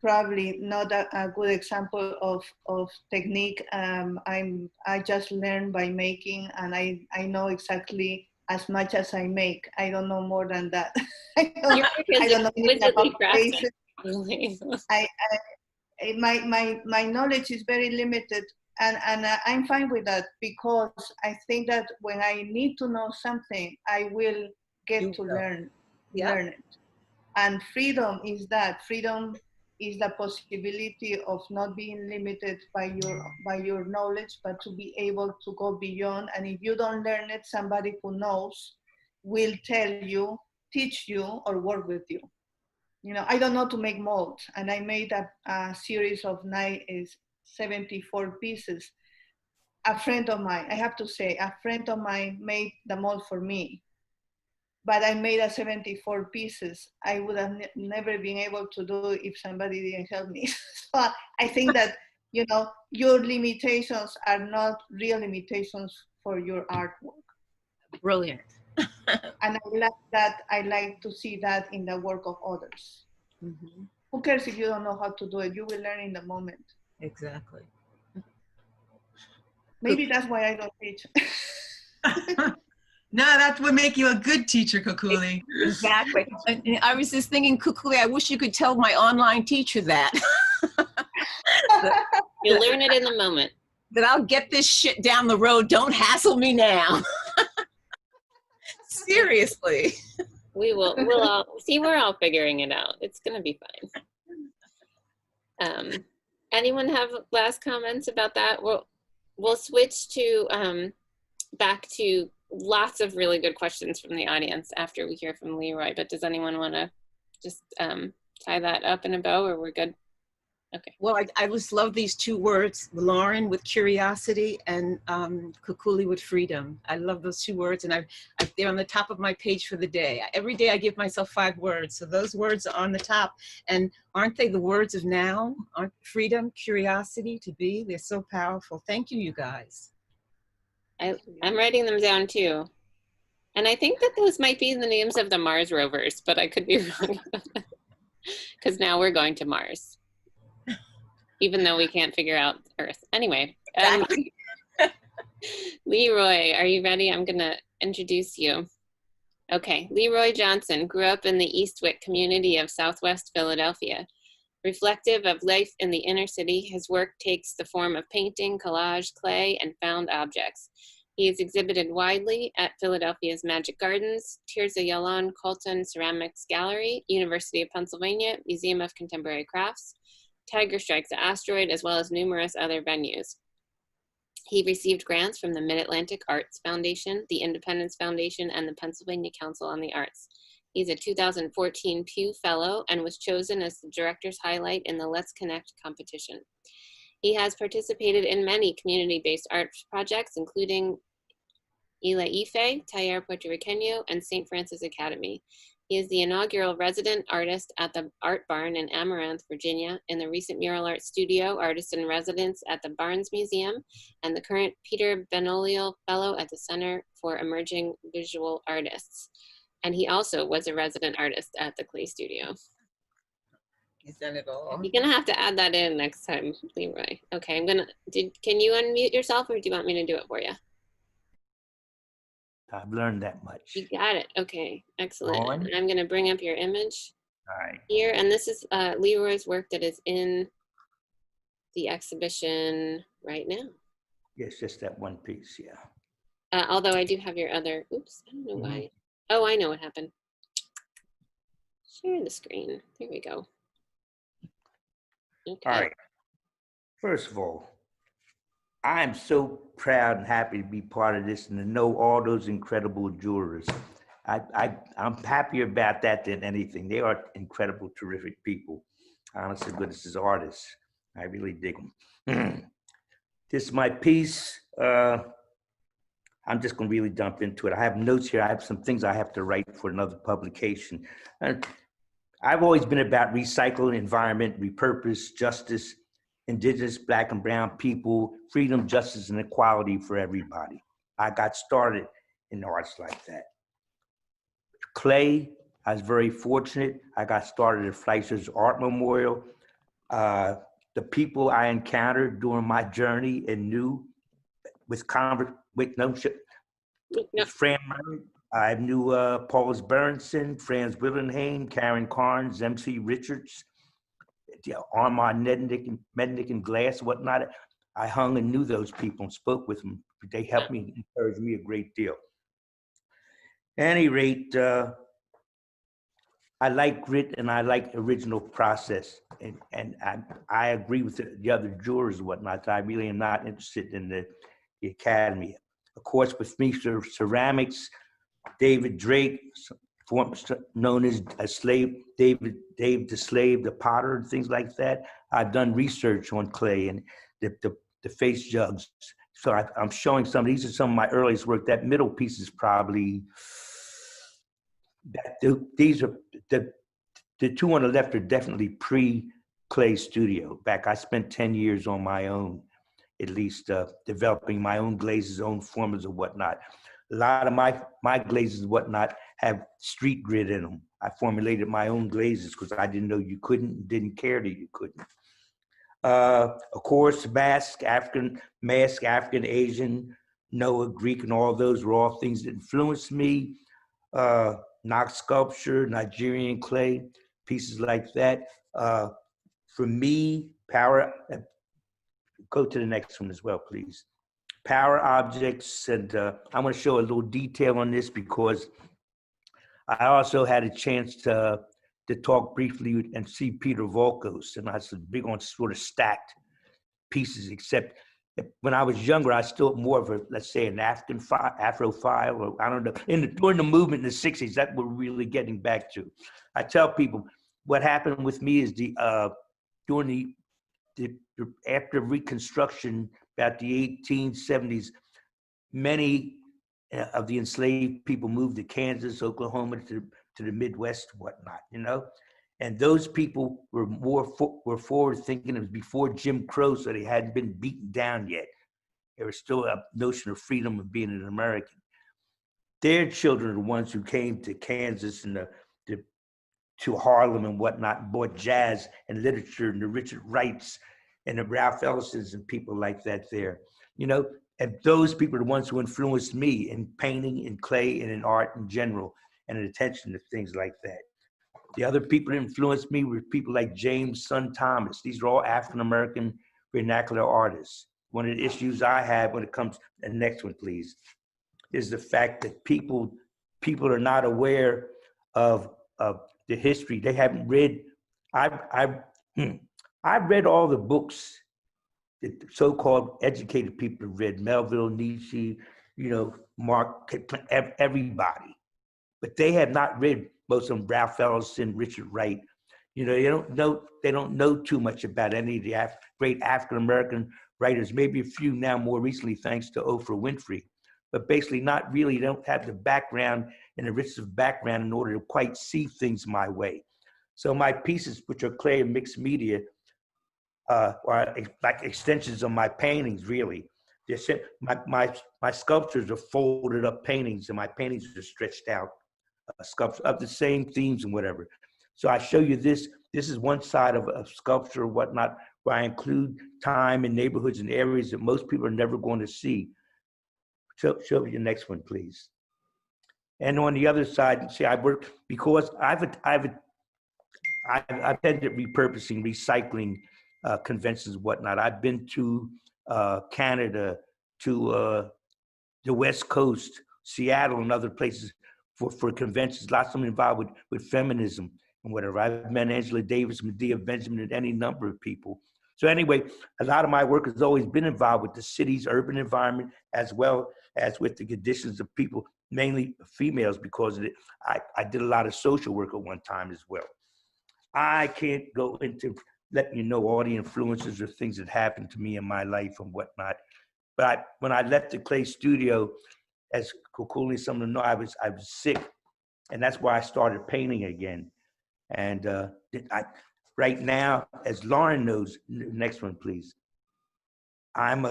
probably not a good example of technique. I just learn by making, and I know exactly as much as I make. I don't know more than that. I don't know anything about faces. My knowledge is very limited, and I'm fine with that, because I think that when I need to know something, I will get to learn it. And freedom is that. Freedom is the possibility of not being limited by your knowledge, but to be able to go beyond. And if you don't learn it, somebody who knows will tell you, teach you, or work with you. You know, I don't know to make molds, and I made a series of 74 pieces. A friend of mine, I have to say, a friend of mine made the mold for me, but I made a 74 pieces. I would have never been able to do it if somebody didn't help me. So I think that, you know, your limitations are not real limitations for your artwork. Brilliant. And I like that. I like to see that in the work of others. Who cares if you don't know how to do it? You will learn in the moment. Exactly. Maybe that's why I don't teach. No, that would make you a good teacher, Kukuli. Exactly. And I was just thinking, Kukuli, I wish you could tell my online teacher that. you'll learn it in the moment. That I'll get this shit down the road. Don't hassle me now. Seriously. We'll all see, we're all figuring it out. It's gonna be fine. Anyone have last comments about that? We'll switch to back to lots of really good questions from the audience after we hear from Leroy, but does anyone want to just tie that up in a bow, or we're good? Okay. Well, I just love these 2 words, Lauren with curiosity and Kukuli with freedom. I love those 2 words, and they're on the top of my page for the day. Every day I give myself 5 words, so those words are on the top. And aren't they the words of now? Aren't freedom, curiosity, to be? They're so powerful. Thank you, you guys. I'm writing them down too. And I think that those might be the names of the Mars rovers, but I could be wrong. because now we're going to Mars, even though we can't figure out Earth. Anyway, Exactly. Leroy, are you ready? I'm gonna introduce you. Okay, Leroy Johnson grew up in the Eastwick community of Southwest Philadelphia. Reflective of life in the inner city, his work takes the form of painting, collage, clay, and found objects. He is exhibited widely at Philadelphia's Magic Gardens, Tirza Yalon Colton Ceramics Gallery, University of Pennsylvania, Museum of Contemporary Crafts, Tiger Strikes the Asteroid, as well as numerous other venues. He received grants from the Mid-Atlantic Arts Foundation, the Independence Foundation, and the Pennsylvania Council on the Arts. He's a 2014 Pew Fellow and was chosen as the director's highlight in the Let's Connect competition. He has participated in many community-based arts projects, including Ila Ife, Taller Puertorriqueño, and St. Francis Academy. He is the inaugural resident artist at the Art Barn in Amaranth, Virginia, in the recent Mural Art Studio, artist in residence at the Barnes Museum, and the current Peter Benoliel Fellow at the Center for Emerging Visual Artists. And he also was a resident artist at the Clay Studio. He's done it all. You're gonna have to add that in next time, Leroy. Okay, can you unmute yourself, or do you want me to do it for you? I've learned that much. You got it. Okay, excellent. On. And I'm going to bring up your image All right. here. And this is Leroy's work that is in the exhibition right now. Yes, just that one piece, yeah. Although I do have your other, oops, I don't know why. Oh, I know what happened. Share the screen. There we go. Okay. All right. First of all, I'm so proud and happy to be part of this and to know all those incredible jurors. I'm happier about that than anything. They are incredible, terrific people. Honest to goodness, as artists, I really dig them. This is my piece. I'm just going to really dump into it. I have notes here. I have some things I have to write for another publication. I've always been about recycling, environment, repurpose, justice, Indigenous, Black and brown people, freedom, justice, and equality for everybody. I got started in arts like that. Clay, I was very fortunate. I got started at Fleischer's Art Memorial. The people I encountered during my journey and knew with Fran Murray, I knew Paulus Berenson, Franz Willenheim, Karen Carnes, MC Richards, Armand Mednick and Glass, whatnot. I hung and knew those people and spoke with them. They helped me, encouraged me a great deal. At any rate, I like grit and I like original process. And I agree with the other jurors and whatnot. I really am not interested in the academy. Of course, with me, ceramics, David Drake, known as a slave, Dave the Slave, the potter, and things like that. I've done research on clay and the face jugs. So I'm showing some. These are some of my earliest work. That middle piece is probably these are the two on the left are definitely pre-clay studio. Back, I spent 10 years on my own, at least developing my own glazes, own formulas and whatnot. A lot of my glazes and whatnot have street grid in them. I formulated my own glazes because I didn't know you couldn't, didn't care that you couldn't. Of course, African, Asian, Noah, Greek, and all those were all things that influenced me. Knox sculpture, Nigerian clay, pieces like that. For me, power, go to the next one as well, please. Power objects, and I want to show a little detail on this because I also had a chance to talk briefly and see Peter Volkos, and I was big on sort of stacked pieces, except when I was younger, I was still more of a, let's say, an Afrophile, or I don't know. During the movement in the 60s, that we're really getting back to. I tell people what happened with me is during after Reconstruction, about the 1870s, many of the enslaved people moved to Kansas, Oklahoma, to the Midwest, whatnot, you know? And those people were were forward thinking. It was before Jim Crow, so they hadn't been beaten down yet. There was still a notion of freedom of being an American. Their children are the ones who came to Kansas and to Harlem and whatnot, and brought jazz and literature and the Richard Wrights and the Ralph Ellisons and people like that there, you know, and those people are the ones who influenced me in painting, in clay, and in art in general, and in attention to things like that. The other people that influenced me were people like James Son Thomas. These are all African-American vernacular artists. One of the issues I have when it comes, the next one, please, is the fact that people are not aware of the history. They haven't read. I've read all the books that the so-called educated people have read. Melville, Nietzsche, you know, Mark, everybody, but they have not read most of them. Ralph Ellison, Richard Wright. You know, they don't know too much about any of the great African-American writers. Maybe a few now, more recently, thanks to Oprah Winfrey. But basically not really, they don't have the background and the richness of background in order to quite see things my way. So my pieces, which are clay and mixed media, are like extensions of my paintings, really. My sculptures are folded up paintings, and my paintings are stretched out, sculptures of the same themes and whatever. So I show you this. This is one side of a sculpture or whatnot, where I include time and neighborhoods and areas that most people are never going to see. Show me the next one, please. And on the other side, see, I work because I've attended repurposing, recycling conventions and whatnot. I've been to Canada, to the West Coast, Seattle, and other places for conventions. Lots of them involved with feminism and whatever. I've met Angela Davis, Medea Benjamin, and any number of people. So anyway, a lot of my work has always been involved with the city's urban environment, as well as with the conditions of people, mainly females, because of it. I did a lot of social work at one time as well. I can't go into letting you know all the influences or things that happened to me in my life and whatnot. But when I left the clay studio, as Kukuli and some of them know, I was sick, and that's why I started painting again. And right now, as Lauren knows, next one, please. I'm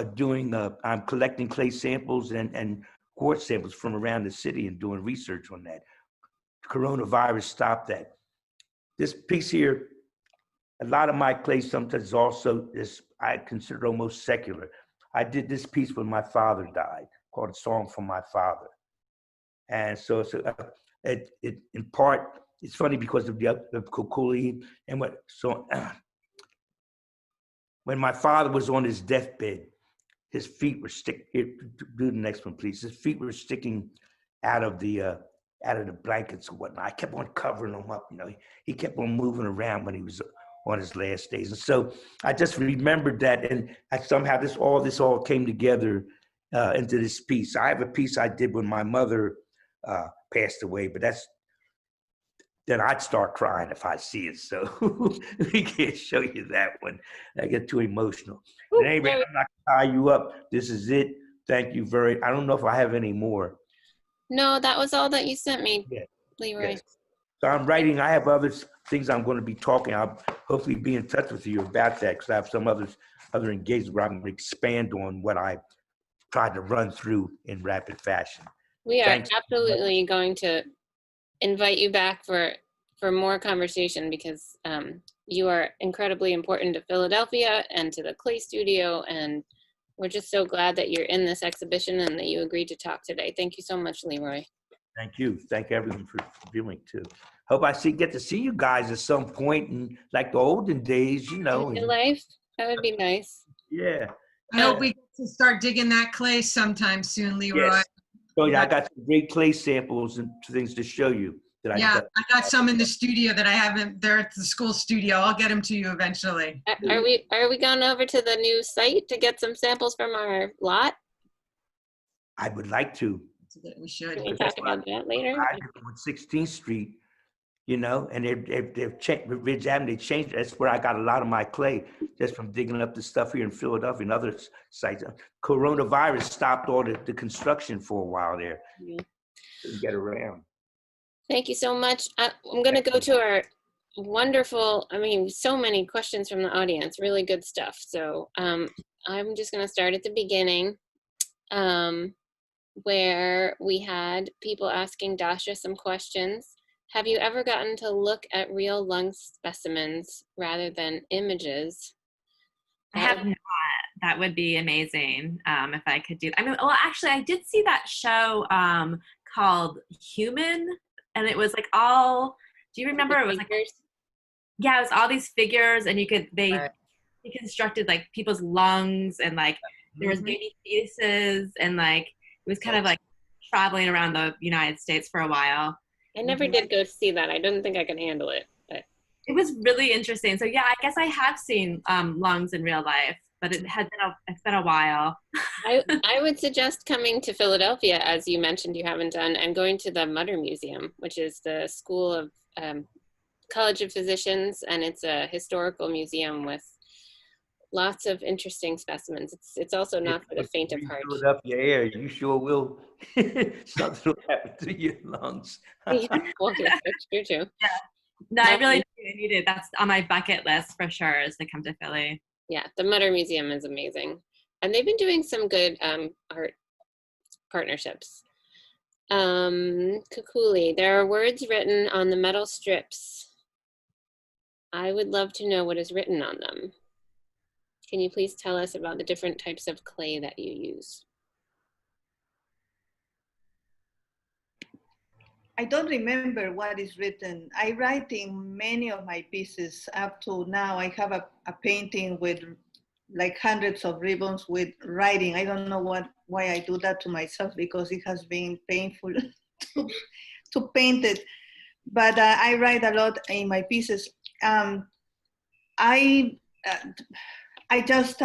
collecting clay samples and quartz samples from around the city and doing research on that. Coronavirus stopped that. This piece here, a lot of my clay sometimes also is, I consider almost secular. I did this piece when my father died, called A Song from My Father. And so it in part, it's funny because of the Kukuli and what, so when my father was on his deathbed, his feet were sticking, do the next one, please. His feet were sticking out of the blankets and whatnot. I kept on covering him up, you know. He kept on moving around when he was on his last days. And so I just remembered that, and somehow this all came together into this piece. I have a piece I did when my mother passed away, but then I'd start crying if I see it. So we can't show you that one. I get too emotional. But anyway, I'm not gonna tie you up. This is it. Thank you I don't know if I have any more. No, that was all that you sent me, Yeah. Leroy. Yes. So I'm writing, I have other things I'm going to be talking. I'll hopefully be in touch with you about that, because I have some other engagements where I'm going to expand on what I tried to run through in rapid fashion. We are Thanks. absolutely going to invite you back for more conversation, because you are incredibly important to Philadelphia and to the Clay Studio, and we're just so glad that you're in this exhibition and that you agreed to talk today. Thank you so much, Leroy. Thank you. Thank everyone for viewing too. Hope I get to see you guys at some point in like the olden days, you know. In life, that would be nice. Yeah. I hope we get to start digging that clay sometime soon, Leroy. Yes. So yeah, I got some great clay samples and things to show you. I got some in the studio that I haven't. They're at the school studio. I'll get them to you eventually. Are we going over to the new site to get some samples from our lot? I would like to. We should. Can we talk about that later? On 16th Street, you know, and they've changed Ridge Avenue. They changed. That's where I got a lot of my clay, just from digging up the stuff here in Philadelphia and other sites. Coronavirus stopped all the construction for a while there. Yeah. To get around. Thank you so much. I'm going to go to our wonderful, so many questions from the audience, really good stuff. So I'm just going to start at the beginning, where we had people asking Dasha some questions. Have you ever gotten to look at real lung specimens rather than images? I have not. That would be amazing if I could do. I mean, well, actually, I did see that show called Human, and it was like all. Do you remember? It was like, yeah, it was all these figures, and they reconstructed like people's lungs, and like there was baby fetuses, and like it was kind of like traveling around the United States for a while. I never did go see that. I didn't think I could handle it, but it was really interesting. So yeah, I guess I have seen lungs in real life, but it's been a while. I would suggest coming to Philadelphia, as you mentioned you haven't done, and going to the Mutter Museum, which is the School of College of Physicians, and it's a historical museum with lots of interesting specimens. It's also not for the faint of heart. Philadelphia air, you sure will. Something will happen to your lungs. Yeah, well, that's true too. Yeah. No, I really need it. That's on my bucket list for sure, is to come to Philly. Yeah, the Mutter Museum is amazing. And they've been doing some good art partnerships. Kukuli, there are words written on the metal strips. I would love to know what is written on them. Can you please tell us about the different types of clay that you use? I don't remember what is written. I write in many of my pieces up to now. I have a painting with like hundreds of ribbons with writing. I don't know why I do that to myself, because it has been painful to paint it. But I write a lot in my pieces. I just,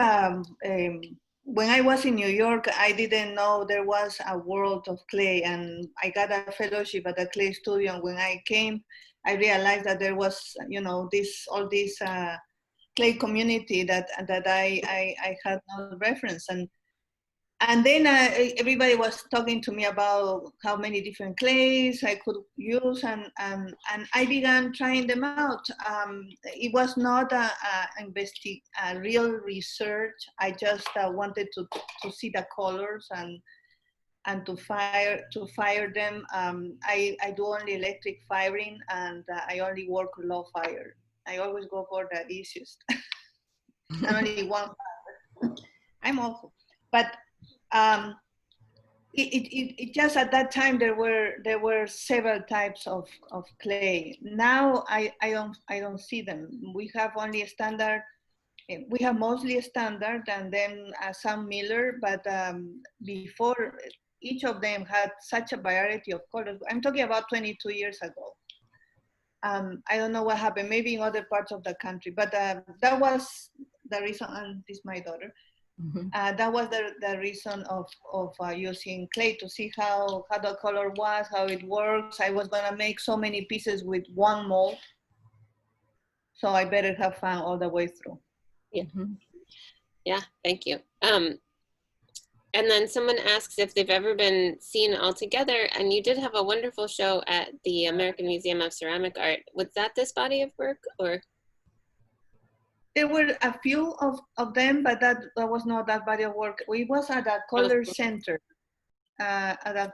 when I was in New York, I didn't know there was a world of clay, and I got a fellowship at the clay studio. And when I came, I realized that there was, all this clay community that I had no reference. And then everybody was talking to me about how many different clays I could use, and I began trying them out. It was not a real research. I just wanted to see the colors and to fire them. I do only electric firing, and I only work low fire. I always go for the easiest. Only one fire. I'm awful, but. It just at that time there were several types of clay. Now I don't see them. We have only a standard. We have mostly a standard, and then some Miller. But before, each of them had such a variety of colors. I'm talking about 22 years ago. I don't know what happened. Maybe in other parts of the country, but that was the reason. And this is my daughter. Mm-hmm. That was the reason of using clay, to see how the color was, how it works. I was gonna make so many pieces with one mold, so I better have fun all the way through. Yeah, yeah. Thank you. And then someone asks if they've ever been seen all together, and you did have a wonderful show at the American Museum of Ceramic Art. Was that this body of work, or? There were a few of them, but that was not that body of work. We was at a color center, at a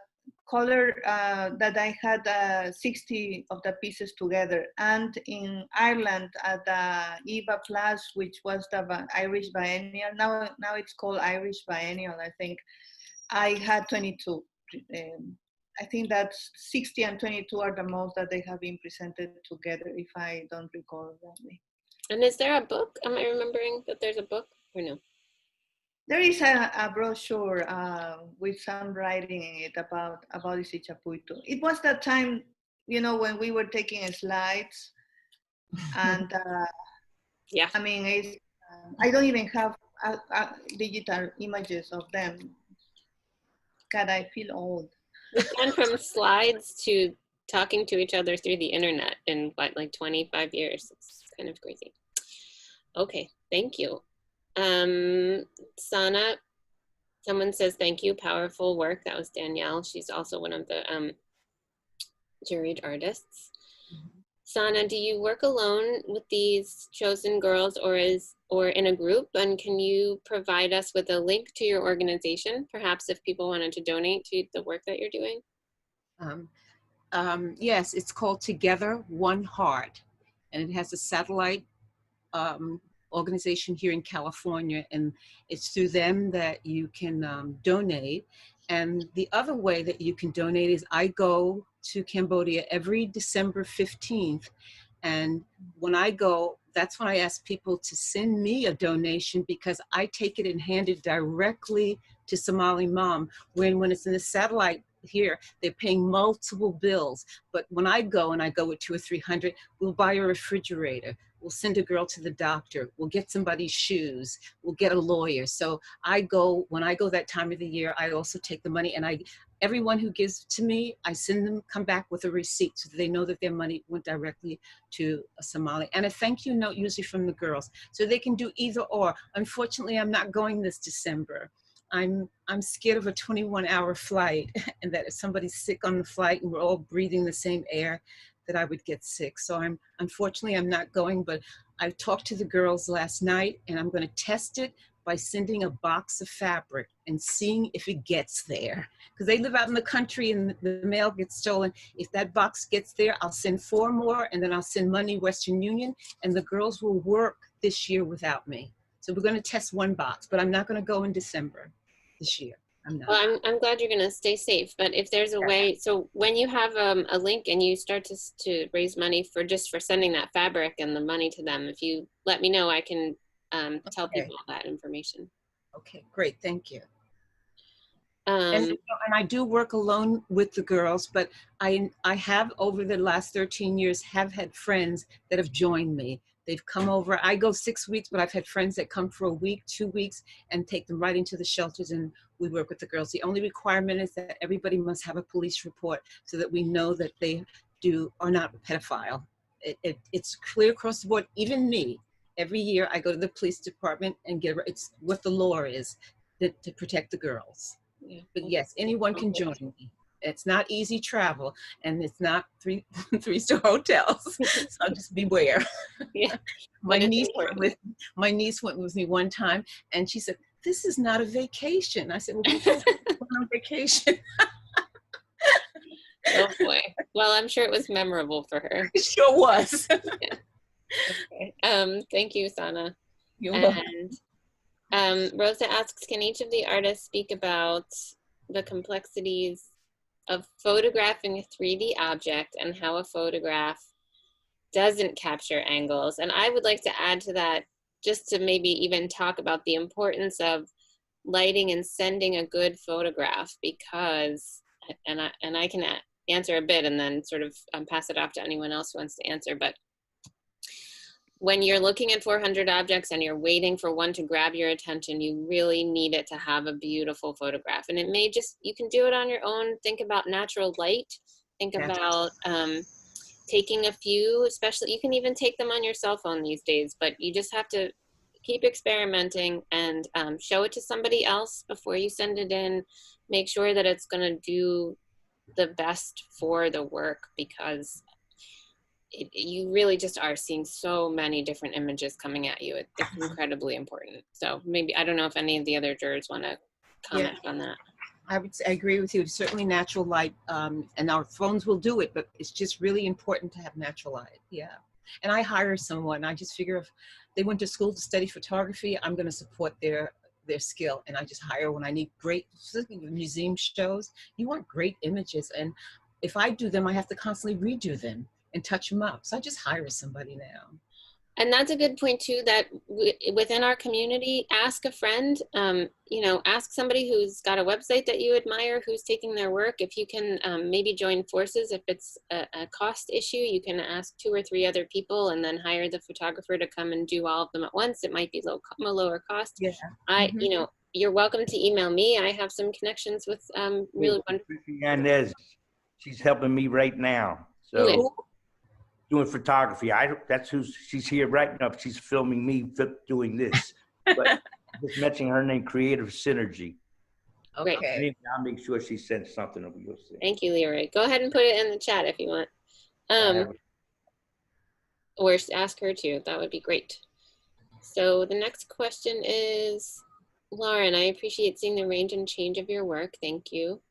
color that I had 60 of the pieces together. And in Ireland at the Eva Plus, which was the Irish Biennial. Now it's called Irish Biennial, I think. I had 22. I think that 60 and 22 are the most that they have been presented together, if I don't recall wrongly. And is there a book? Am I remembering that there's a book, or no? There is a brochure with some writing in it about Isi Chapuito. It was that time, when we were taking slides, and yeah. I mean, I don't even have digital images of them. God, I feel old. We've gone from slides to talking to each other through the internet in like 25 years. It's kind of crazy. Okay, thank you. Sana, someone says thank you, powerful work. That was Danielle. She's also one of the juried artists. Sana, do you work alone with these chosen girls, or in a group? And can you provide us with a link to your organization, perhaps if people wanted to donate to the work that you're doing? Yes, it's called Together One Heart, and it has a satellite organization here in California, and it's through them that you can donate. And the other way that you can donate is I go to Cambodia every December 15th. And when I go, that's when I ask people to send me a donation, because I take it and hand it directly to Somali mom. When it's in the satellite here, they're paying multiple bills. But when I go, and I go with 200 or 300, we'll buy a refrigerator. We'll send a girl to the doctor. We'll get somebody's shoes. We'll get a lawyer. So when I go that time of the year, I also take the money, and everyone who gives to me, I send them, come back with a receipt so that they know that their money went directly to a Somali. And a thank you note usually from the girls. So they can do either or. Unfortunately, I'm not going this December. I'm scared of a 21-hour flight, and that if somebody's sick on the flight and we're all breathing the same air, that I would get sick. So unfortunately, I'm not going, but I talked to the girls last night, and I'm going to test it by sending a box of fabric and seeing if it gets there. Because they live out in the country and the mail gets stolen. If that box gets there, I'll send 4 more, and then I'll send money Western Union, and the girls will work this year without me. So we're going to test 1 box, but I'm not going to go in December this year. I'm not. Well, I'm glad you're going to stay safe, but if there's a way, so when you have a link and you start to raise money for sending that fabric and the money to them, if you let me know, I can tell people that information. Okay, great, thank you. And I do work alone with the girls, but I have, over the last 13 years, have had friends that have joined me. They've come over. I go 6 weeks, but I've had friends that come for a week, 2 weeks, and take them right into the shelters, and we work with the girls. The only requirement is that everybody must have a police report so that we know that they are not a pedophile. It's clear across the board. Even me, every year I go to the police department and it's what the law is to protect the girls. Yeah. But yes, anyone can join me. It's not easy travel, and it's not three-star hotels. So just beware. Yeah. My niece went with me one time, and she said, "This is not a vacation." I said, "Well, who told you we're on vacation?" Oh boy. Well, I'm sure it was memorable for her. It sure was. Yeah. Okay. Thank you, Sana. You're welcome. And Rosa asks, can each of the artists speak about the complexities of photographing a 3D object and how a photograph doesn't capture angles? And I would like to add to that, just to maybe even talk about the importance of lighting and sending a good photograph, because, and I can answer a bit and then sort of pass it off to anyone else who wants to answer, but when you're looking at 400 objects and you're waiting for one to grab your attention, you really need it to have a beautiful photograph. And it may just, you can do it on your own. Think about natural light. Think about taking a few, especially, you can even take them on your cell phone these days, but you just have to keep experimenting and show it to somebody else before you send it in. Make sure that it's going to do the best for the work, because you really just are seeing so many different images coming at you. It's incredibly important. So maybe, I don't know if any of the other jurors want to comment on that. I agree with you. It's certainly natural light, and our phones will do it, but it's just really important to have natural light. Yeah. And I hire someone. I just figure if they went to school to study photography, I'm going to support their skill. And I just hire when I need great, museum shows, you want great images. And if I do them, I have to constantly redo them and touch them up. So I just hire somebody now. And that's a good point too, that within our community, ask a friend, you know, ask somebody who's got a website that you admire, who's taking their work. If you can maybe join forces, if it's a cost issue, you can ask 2 or 3 other people and then hire the photographer to come and do all of them at once. It might be lower cost. Yeah. You know, you're welcome to email me. I have some connections with really wonderful. Yanez, she's helping me right now. So doing photography. That's who she's here right now. She's filming me doing this. But just mentioning her name, Creative Synergy. Okay. Maybe I'll make sure she sends something over. You'll see. Thank you, Leroy. Go ahead and put it in the chat if you want. Or ask her to. That would be great. So the next question is, Lauren, I appreciate seeing the range and change of your work. Thank you.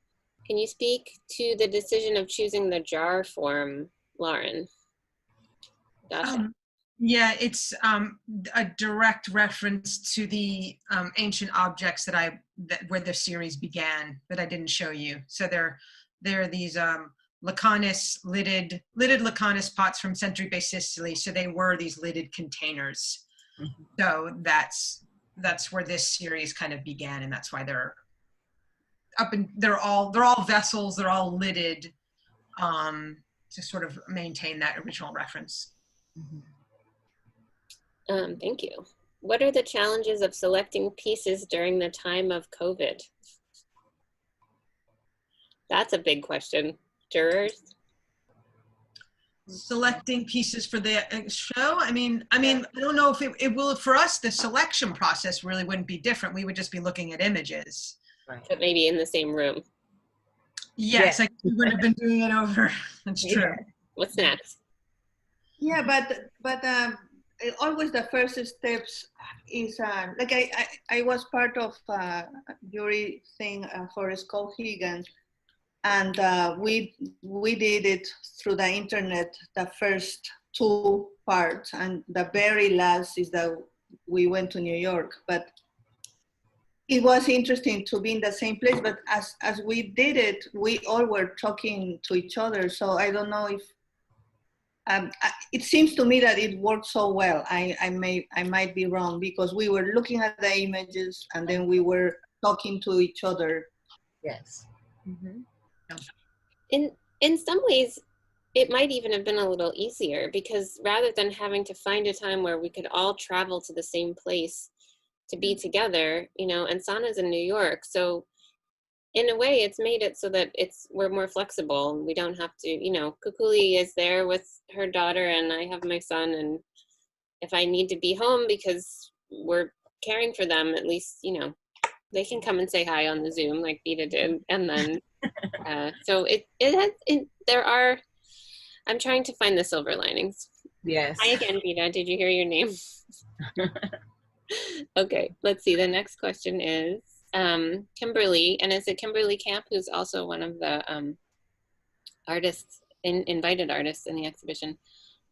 Can you speak to the decision of choosing the jar form, Lauren? Dasha? Yeah, it's a direct reference to the ancient objects that where the series began that I didn't show you. So there are these Lacanus lidded Lacanus pots from Century-based Sicily. So they were these lidded containers. Mhm. So that's where this series kind of began, and that's why they're they're all vessels. They're all lidded to sort of maintain that original reference. Thank you. What are the challenges of selecting pieces during the time of COVID? That's a big question. Jurors? Selecting pieces for the show. I mean, I don't know if it will, for us, the selection process really wouldn't be different. We would just be looking at images. But maybe in the same room. Yes, Yeah. like we wouldn't have been doing it over. That's true. Yeah. What's next? Yeah, but always the first steps is like I was part of jury thing for Skull Higgins, and we did it through the internet, the first 2 parts, and the very last is that we went to New York. But it was interesting to be in the same place, but as we did it, we all were talking to each other. So I don't know if it seems to me that it worked so well. I might be wrong, because we were looking at the images and then we were talking to each other. Yes. Mm-hmm. In some ways, it might even have been a little easier, because rather than having to find a time where we could all travel to the same place to be together, you know, and Sana's in New York, so in a way it's made it so that we're more flexible. We don't have to, you know, Kukuli is there with her daughter and I have my son, and if I need to be home because we're caring for them, at least, you know, they can come and say hi on the Zoom like Vita did. And then so there are, I'm trying to find the silver linings. Yes. Hi again, Vita. Did you hear your name? Okay, let's see. The next question is Kimberly, and is it Kimberly Camp, who's also one of the artists, invited artists in the exhibition.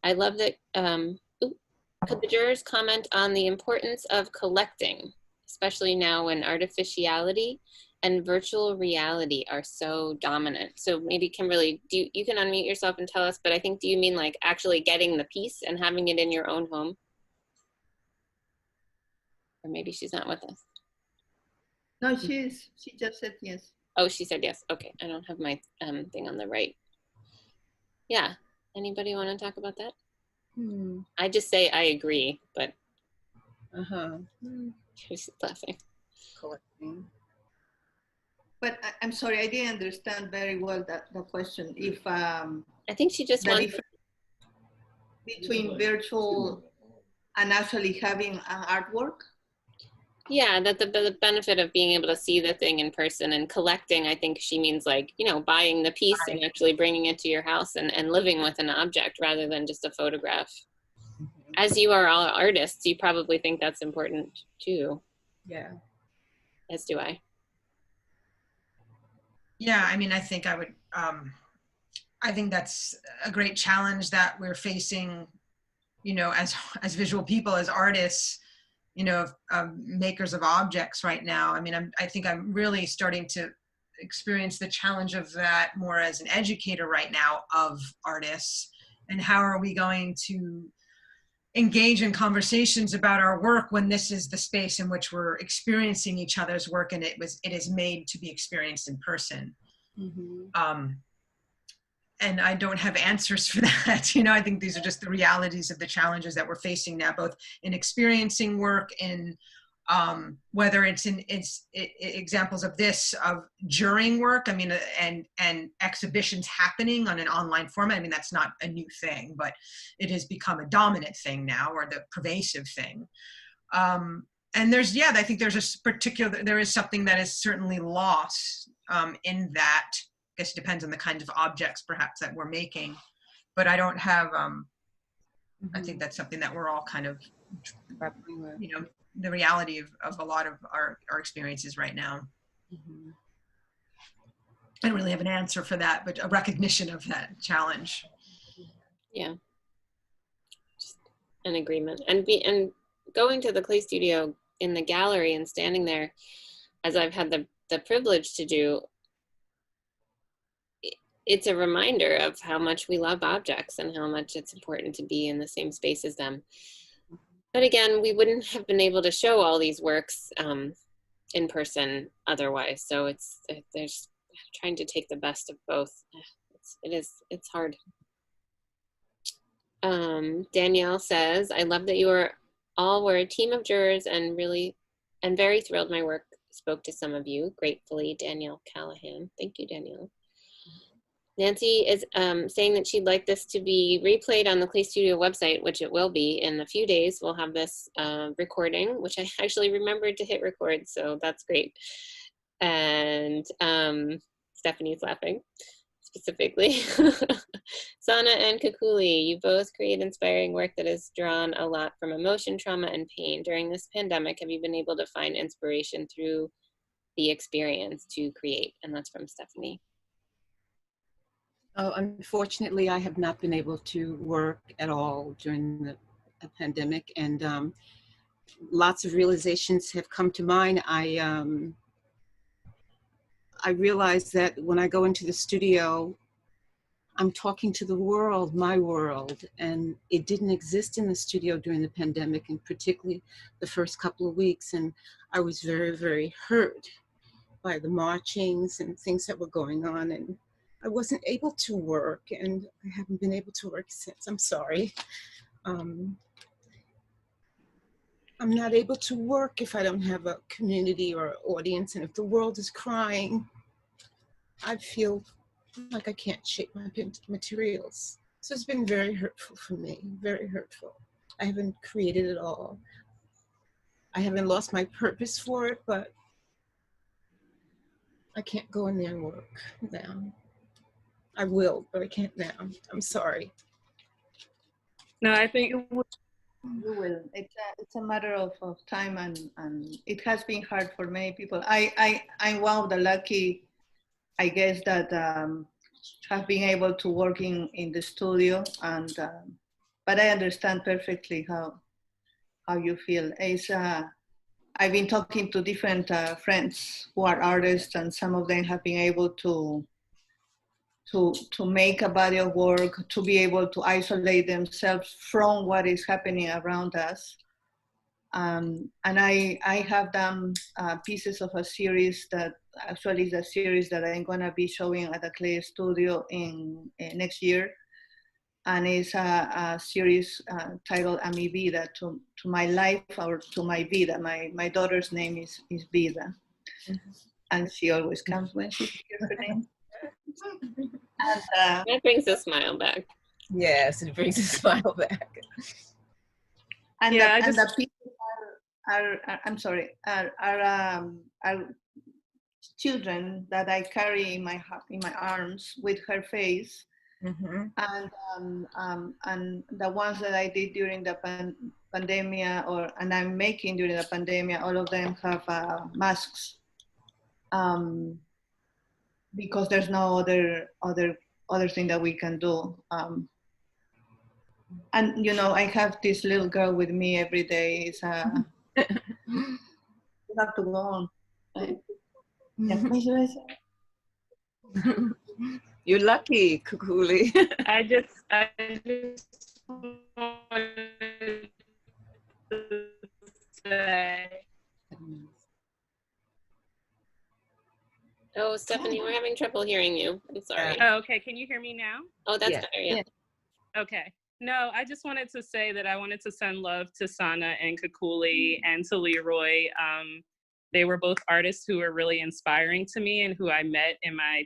I love that. Could the jurors comment on the importance of collecting, especially now when artificiality and virtual reality are so dominant? So maybe Kimberly, you can unmute yourself and tell us, but I think, do you mean like actually getting the piece and having it in your own home? Or maybe she's not with us. No, she just said yes. Oh, she said yes. Okay, I don't have my thing on the right. Yeah, anybody want to talk about that? I just say I agree, but she's laughing. Collecting. But I'm sorry, I didn't understand very well the question. If I think she just the wants difference between virtual and actually having an artwork. Yeah, that the benefit of being able to see the thing in person, and collecting, I think she means like, you know, buying the piece and actually bringing it to your house and living with an object rather than just a photograph. As you are all artists, you probably think that's important too. Yeah. As do I. Yeah, I mean, I think I would, I think that's a great challenge that we're facing, you know, as visual people, as artists, you know, makers of objects right now. I mean, I think I'm really starting to experience the challenge of that more as an educator right now of artists, and how are we going to engage in conversations about our work when this is the space in which we're experiencing each other's work, and it is made to be experienced in person. And I don't have answers for that. You know, I think these are just the realities of the challenges that we're facing now, both in experiencing work, in whether it's in examples of this, of during work, I mean, and exhibitions happening on an online format. I mean, that's not a new thing, but it has become a dominant thing now, or the pervasive thing. And there's, yeah, I think there's there is something that is certainly lost in that. I guess it depends on the kinds of objects perhaps that we're making, but I don't have, I think that's something that we're all kind of, you know, the reality of a lot of our experiences right now. I don't really have an answer for that, but a recognition of that challenge. Yeah. Just an agreement. And going to the clay studio in the gallery and standing there, as I've had the privilege to do, it's a reminder of how much we love objects and how much it's important to be in the same space as them. But again, we wouldn't have been able to show all these works in person otherwise. So there's trying to take the best of both. It's hard. Danielle says, I love that you all were a team of jurors and very thrilled my work spoke to some of you. Gratefully, Danielle Callahan. Thank you, Danielle. Nancy is saying that she'd like this to be replayed on the Clay Studio website, which it will be in a few days. We'll have this recording, which I actually remembered to hit record, so that's great. And Stephanie's laughing specifically. Sana and Kukuli, you both create inspiring work that has drawn a lot from emotion, trauma, and pain. During this pandemic, have you been able to find inspiration through the experience to create? And that's from Stephanie. Oh, unfortunately, I have not been able to work at all during the pandemic, and lots of realizations have come to mind. I realized that when I go into the studio, I'm talking to the world, my world, and it didn't exist in the studio during the pandemic, and particularly the first couple of weeks. And I was very, very hurt by the marchings and things that were going on, and I wasn't able to work, and I haven't been able to work since. I'm sorry. I'm not able to work if I don't have a community or audience, and if the world is crying, I feel like I can't shape my materials. So it's been very hurtful for me, very hurtful. I haven't created at all. I haven't lost my purpose for it, but I can't go in there and work now. I will, but I can't now. I'm sorry. No, I think You will. It's a matter of time, and it has been hard for many people. I'm one of the lucky, I guess, that have been able to work in the studio, and but I understand perfectly how you feel. I've been talking to different friends who are artists, and some of them have been able to make a body of work, to be able to isolate themselves from what is happening around us. And I have done pieces of a series that actually is a series that I'm gonna be showing at the Clay Studio in next year. And it's a series titled A Mi Vida, to my life, or to my vida. My daughter's name is Vida. Mm-hmm. And she always comes when she hears her name. And, that brings a smile back. Yes, it brings a smile back. And yeah, the people are children that I carry in my arms with her face. Mm-hmm. And the ones that I did during the pandemia, and I'm making during the pandemia, all of them have masks. Because there's no other thing that we can do. And you know, I have this little girl with me every day. It's you have to go on. You're lucky, Kukuli. I just wanted to say. Oh, Stephanie, we're having trouble hearing you. I'm sorry. Oh, okay. Can you hear me now? Oh, that's better, yeah. Okay. No, I just wanted to say that I wanted to send love to Sana and Kukuli and to Leroy. They were both artists who were really inspiring to me and who I met in my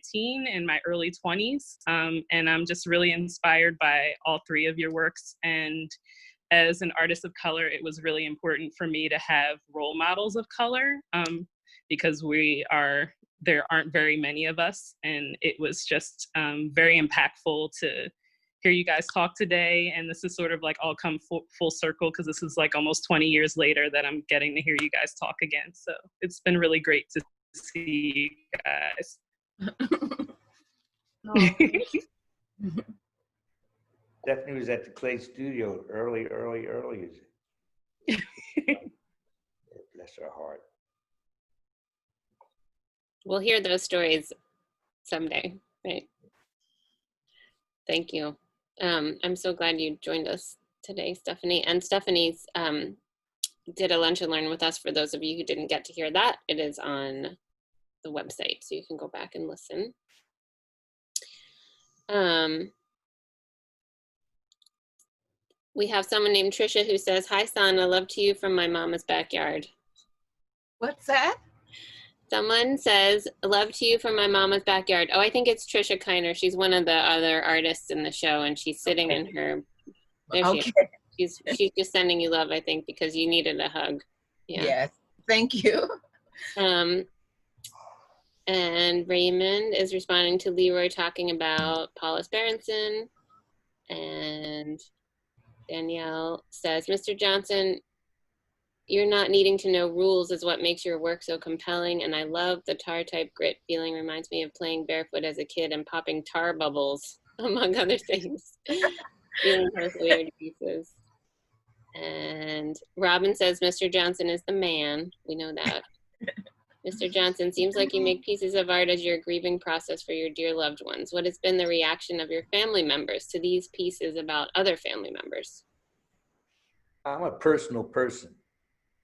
my early 20s. And I'm just really inspired by all three of your works. And as an artist of color, it was really important for me to have role models of color because there aren't very many of us. And it was just very impactful to hear you guys talk today. And this is sort of like all come full circle, because this is like almost 20 years later that I'm getting to hear you guys talk again. So it's been really great to see you guys. No. Stephanie was at the Clay Studio early. Bless her heart. We'll hear those stories someday, right? Thank you. I'm so glad you joined us today, Stephanie. And Stephanie's did a lunch and learn with us. For those of you who didn't get to hear that, it is on the website, so you can go back and listen. We have someone named Trisha who says, "Hi, Sana, love to you from my mama's backyard." What's that? Someone says, "Love to you from my mama's backyard." Oh, I think it's Trisha Kiner. She's one of the other artists in the show, and she's sitting in her. There she is. She's just sending you love, I think, because you needed a hug. Yeah. Yes. Thank you. And Raymond is responding to Leroy talking about Paulus Berenson. And Danielle says, "Mr. Johnson, you're not needing to know rules is what makes your work so compelling. And I love the tar type grit feeling. Reminds me of playing barefoot as a kid and popping tar bubbles, among other things." Feeling those weird pieces. And Robin says, "Mr. Johnson is the man." We know that. Mr. Johnson, seems like you make pieces of art as your grieving process for your dear loved ones. What has been the reaction of your family members to these pieces about other family members? I'm a personal person.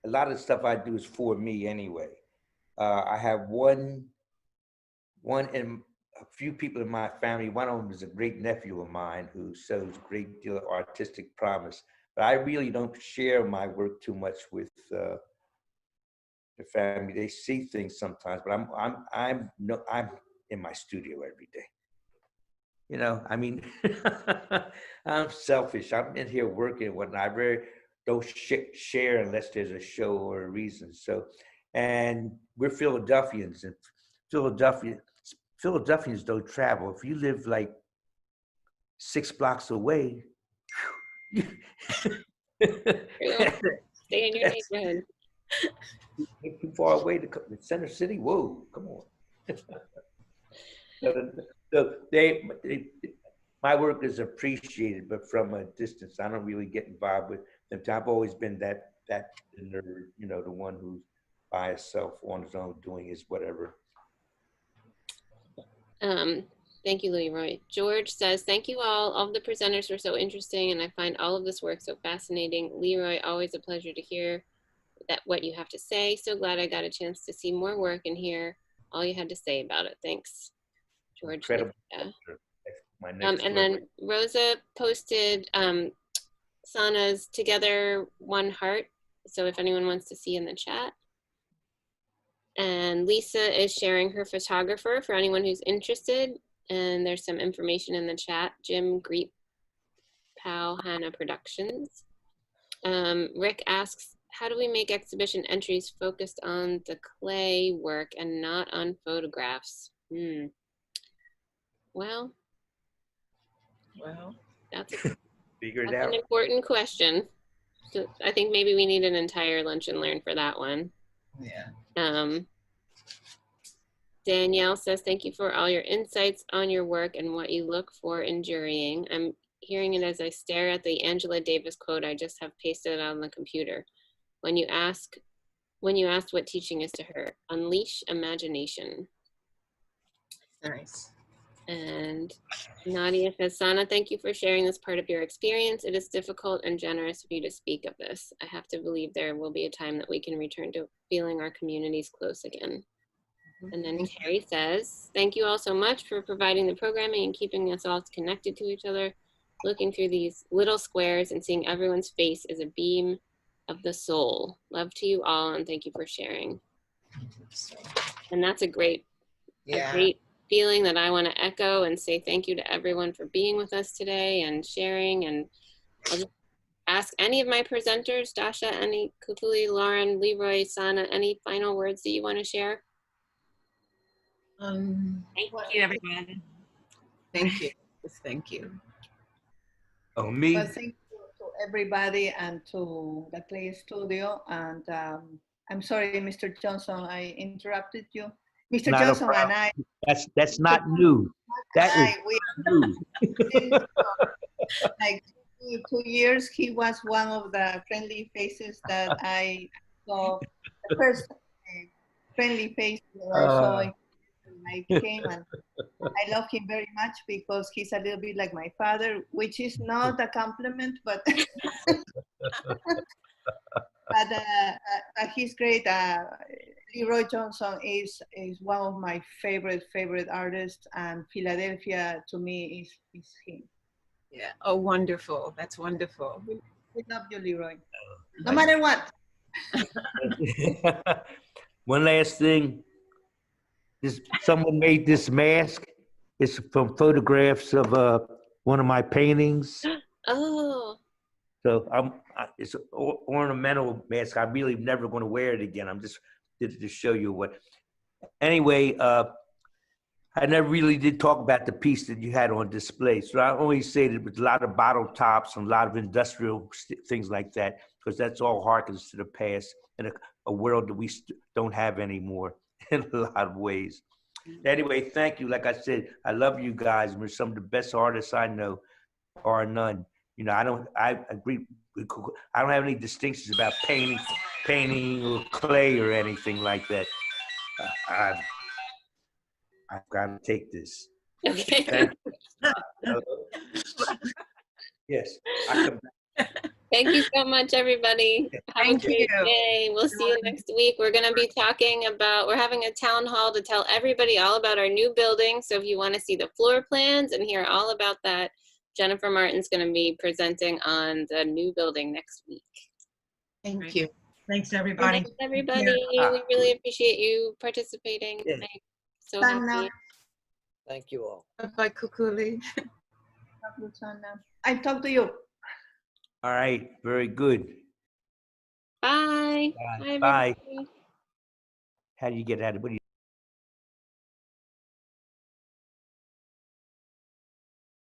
A lot of the stuff I do is for me anyway. I have one in a few people in my family. One of them is a great nephew of mine who shows a great deal of artistic promise. But I really don't share my work too much with the family. They see things sometimes, but I'm in my studio every day. You know, I mean, I'm selfish. I'm in here working and whatnot. I really don't share unless there's a show or a reason. So, and we're Philadelphians, and Philadelphians don't travel. If you live like 6 blocks away, Stay in your neighborhood. Too far away to the center city. Whoa, come on. So my work is appreciated, but from a distance. I don't really get involved with them. I've always been that nerd, you know, the one who's by himself on his own doing his whatever. Thank you, Leroy. George says, "Thank you all. All of the presenters were so interesting, and I find all of this work so fascinating. Leroy, always a pleasure to hear what you have to say. So glad I got a chance to see more work and hear all you had to say about it." Thanks, George. Incredible. And then Rosa posted Sana's Together One Heart. So if anyone wants to see in the chat. And Lisa is sharing her photographer for anyone who's interested. And there's some information in the chat. Jim Greep, Pow, Hannah Productions. Rick asks, how do we make exhibition entries focused on the clay work and not on photographs? Well, that's an important question. So I think maybe we need an entire lunch and learn for that one. Yeah. Danielle says, "Thank you for all your insights on your work and what you look for in jurying. I'm hearing it as I stare at the Angela Davis quote I just have pasted on the computer. When you asked what teaching is to her, unleash imagination." Nice. And Nadia says, "Sana, thank you for sharing this part of your experience. It is difficult and generous of you to speak of this. I have to believe there will be a time that we can return to feeling our communities close again." And then Carrie says, "Thank you all so much for providing the programming and keeping us all connected to each other. Looking through these little squares and seeing everyone's face is a beam of the soul. Love to you all, and thank you for sharing." And that's a great feeling that I want to echo and say thank you to everyone for being with us today and sharing. And I'll just ask any of my presenters, Dasha, any Kukuli, Lauren, Leroy, Sana, any final words that you want to share? Thank you, everyone. Thank you. Thank you. Oh, me? Well, thank you to everybody and to the Clay Studio. And I'm sorry, Mr. Johnson, I interrupted you. Mr. Not Johnson and I. That's not new. That is Hi, we true. like 2 years. He was one of the friendly faces that I saw. The first friendly face that I saw when I came, and I love him very much because he's a little bit like my father, which is not a compliment, but he's great. Leroy Johnson is one of my favorite artists, and Philadelphia to me is him. Yeah. Oh, wonderful. That's wonderful. We love you, Leroy. No matter what. One last thing. Someone made this mask. It's from photographs of one of my paintings. Oh, So it's an ornamental mask. I'm really never going to wear it again. I'm just did it to show you what. Anyway, I never really did talk about the piece that you had on display. So I only say that it was a lot of bottle tops and a lot of industrial things like that, because that's all harkens to the past and a world that we don't have anymore in a lot of ways. Anyway, thank you. Like I said, I love you guys. You're some of the best artists I know, or none. You know, I agree. I don't have any distinctions about painting or clay or anything like that. I've got to take this. okay. Thank you. Yes, I come back. Thank you so much, everybody. Have Thank a great you. day. We'll see you next week. We're going to be talking about, we're having a town hall to tell everybody all about our new building. So if you want to see the floor plans and hear all about that, Jennifer Martin's going to be presenting on the new building next week. Thank you. Thanks, everybody. Thanks, everybody. We really appreciate you participating. Yeah. I'm so Sana, happy. Thank you all. Bye, Kukuli. Sana. I talk to you. All right, very good. Bye. Bye. Bye, Bye. everybody. How do you get out of it? What do you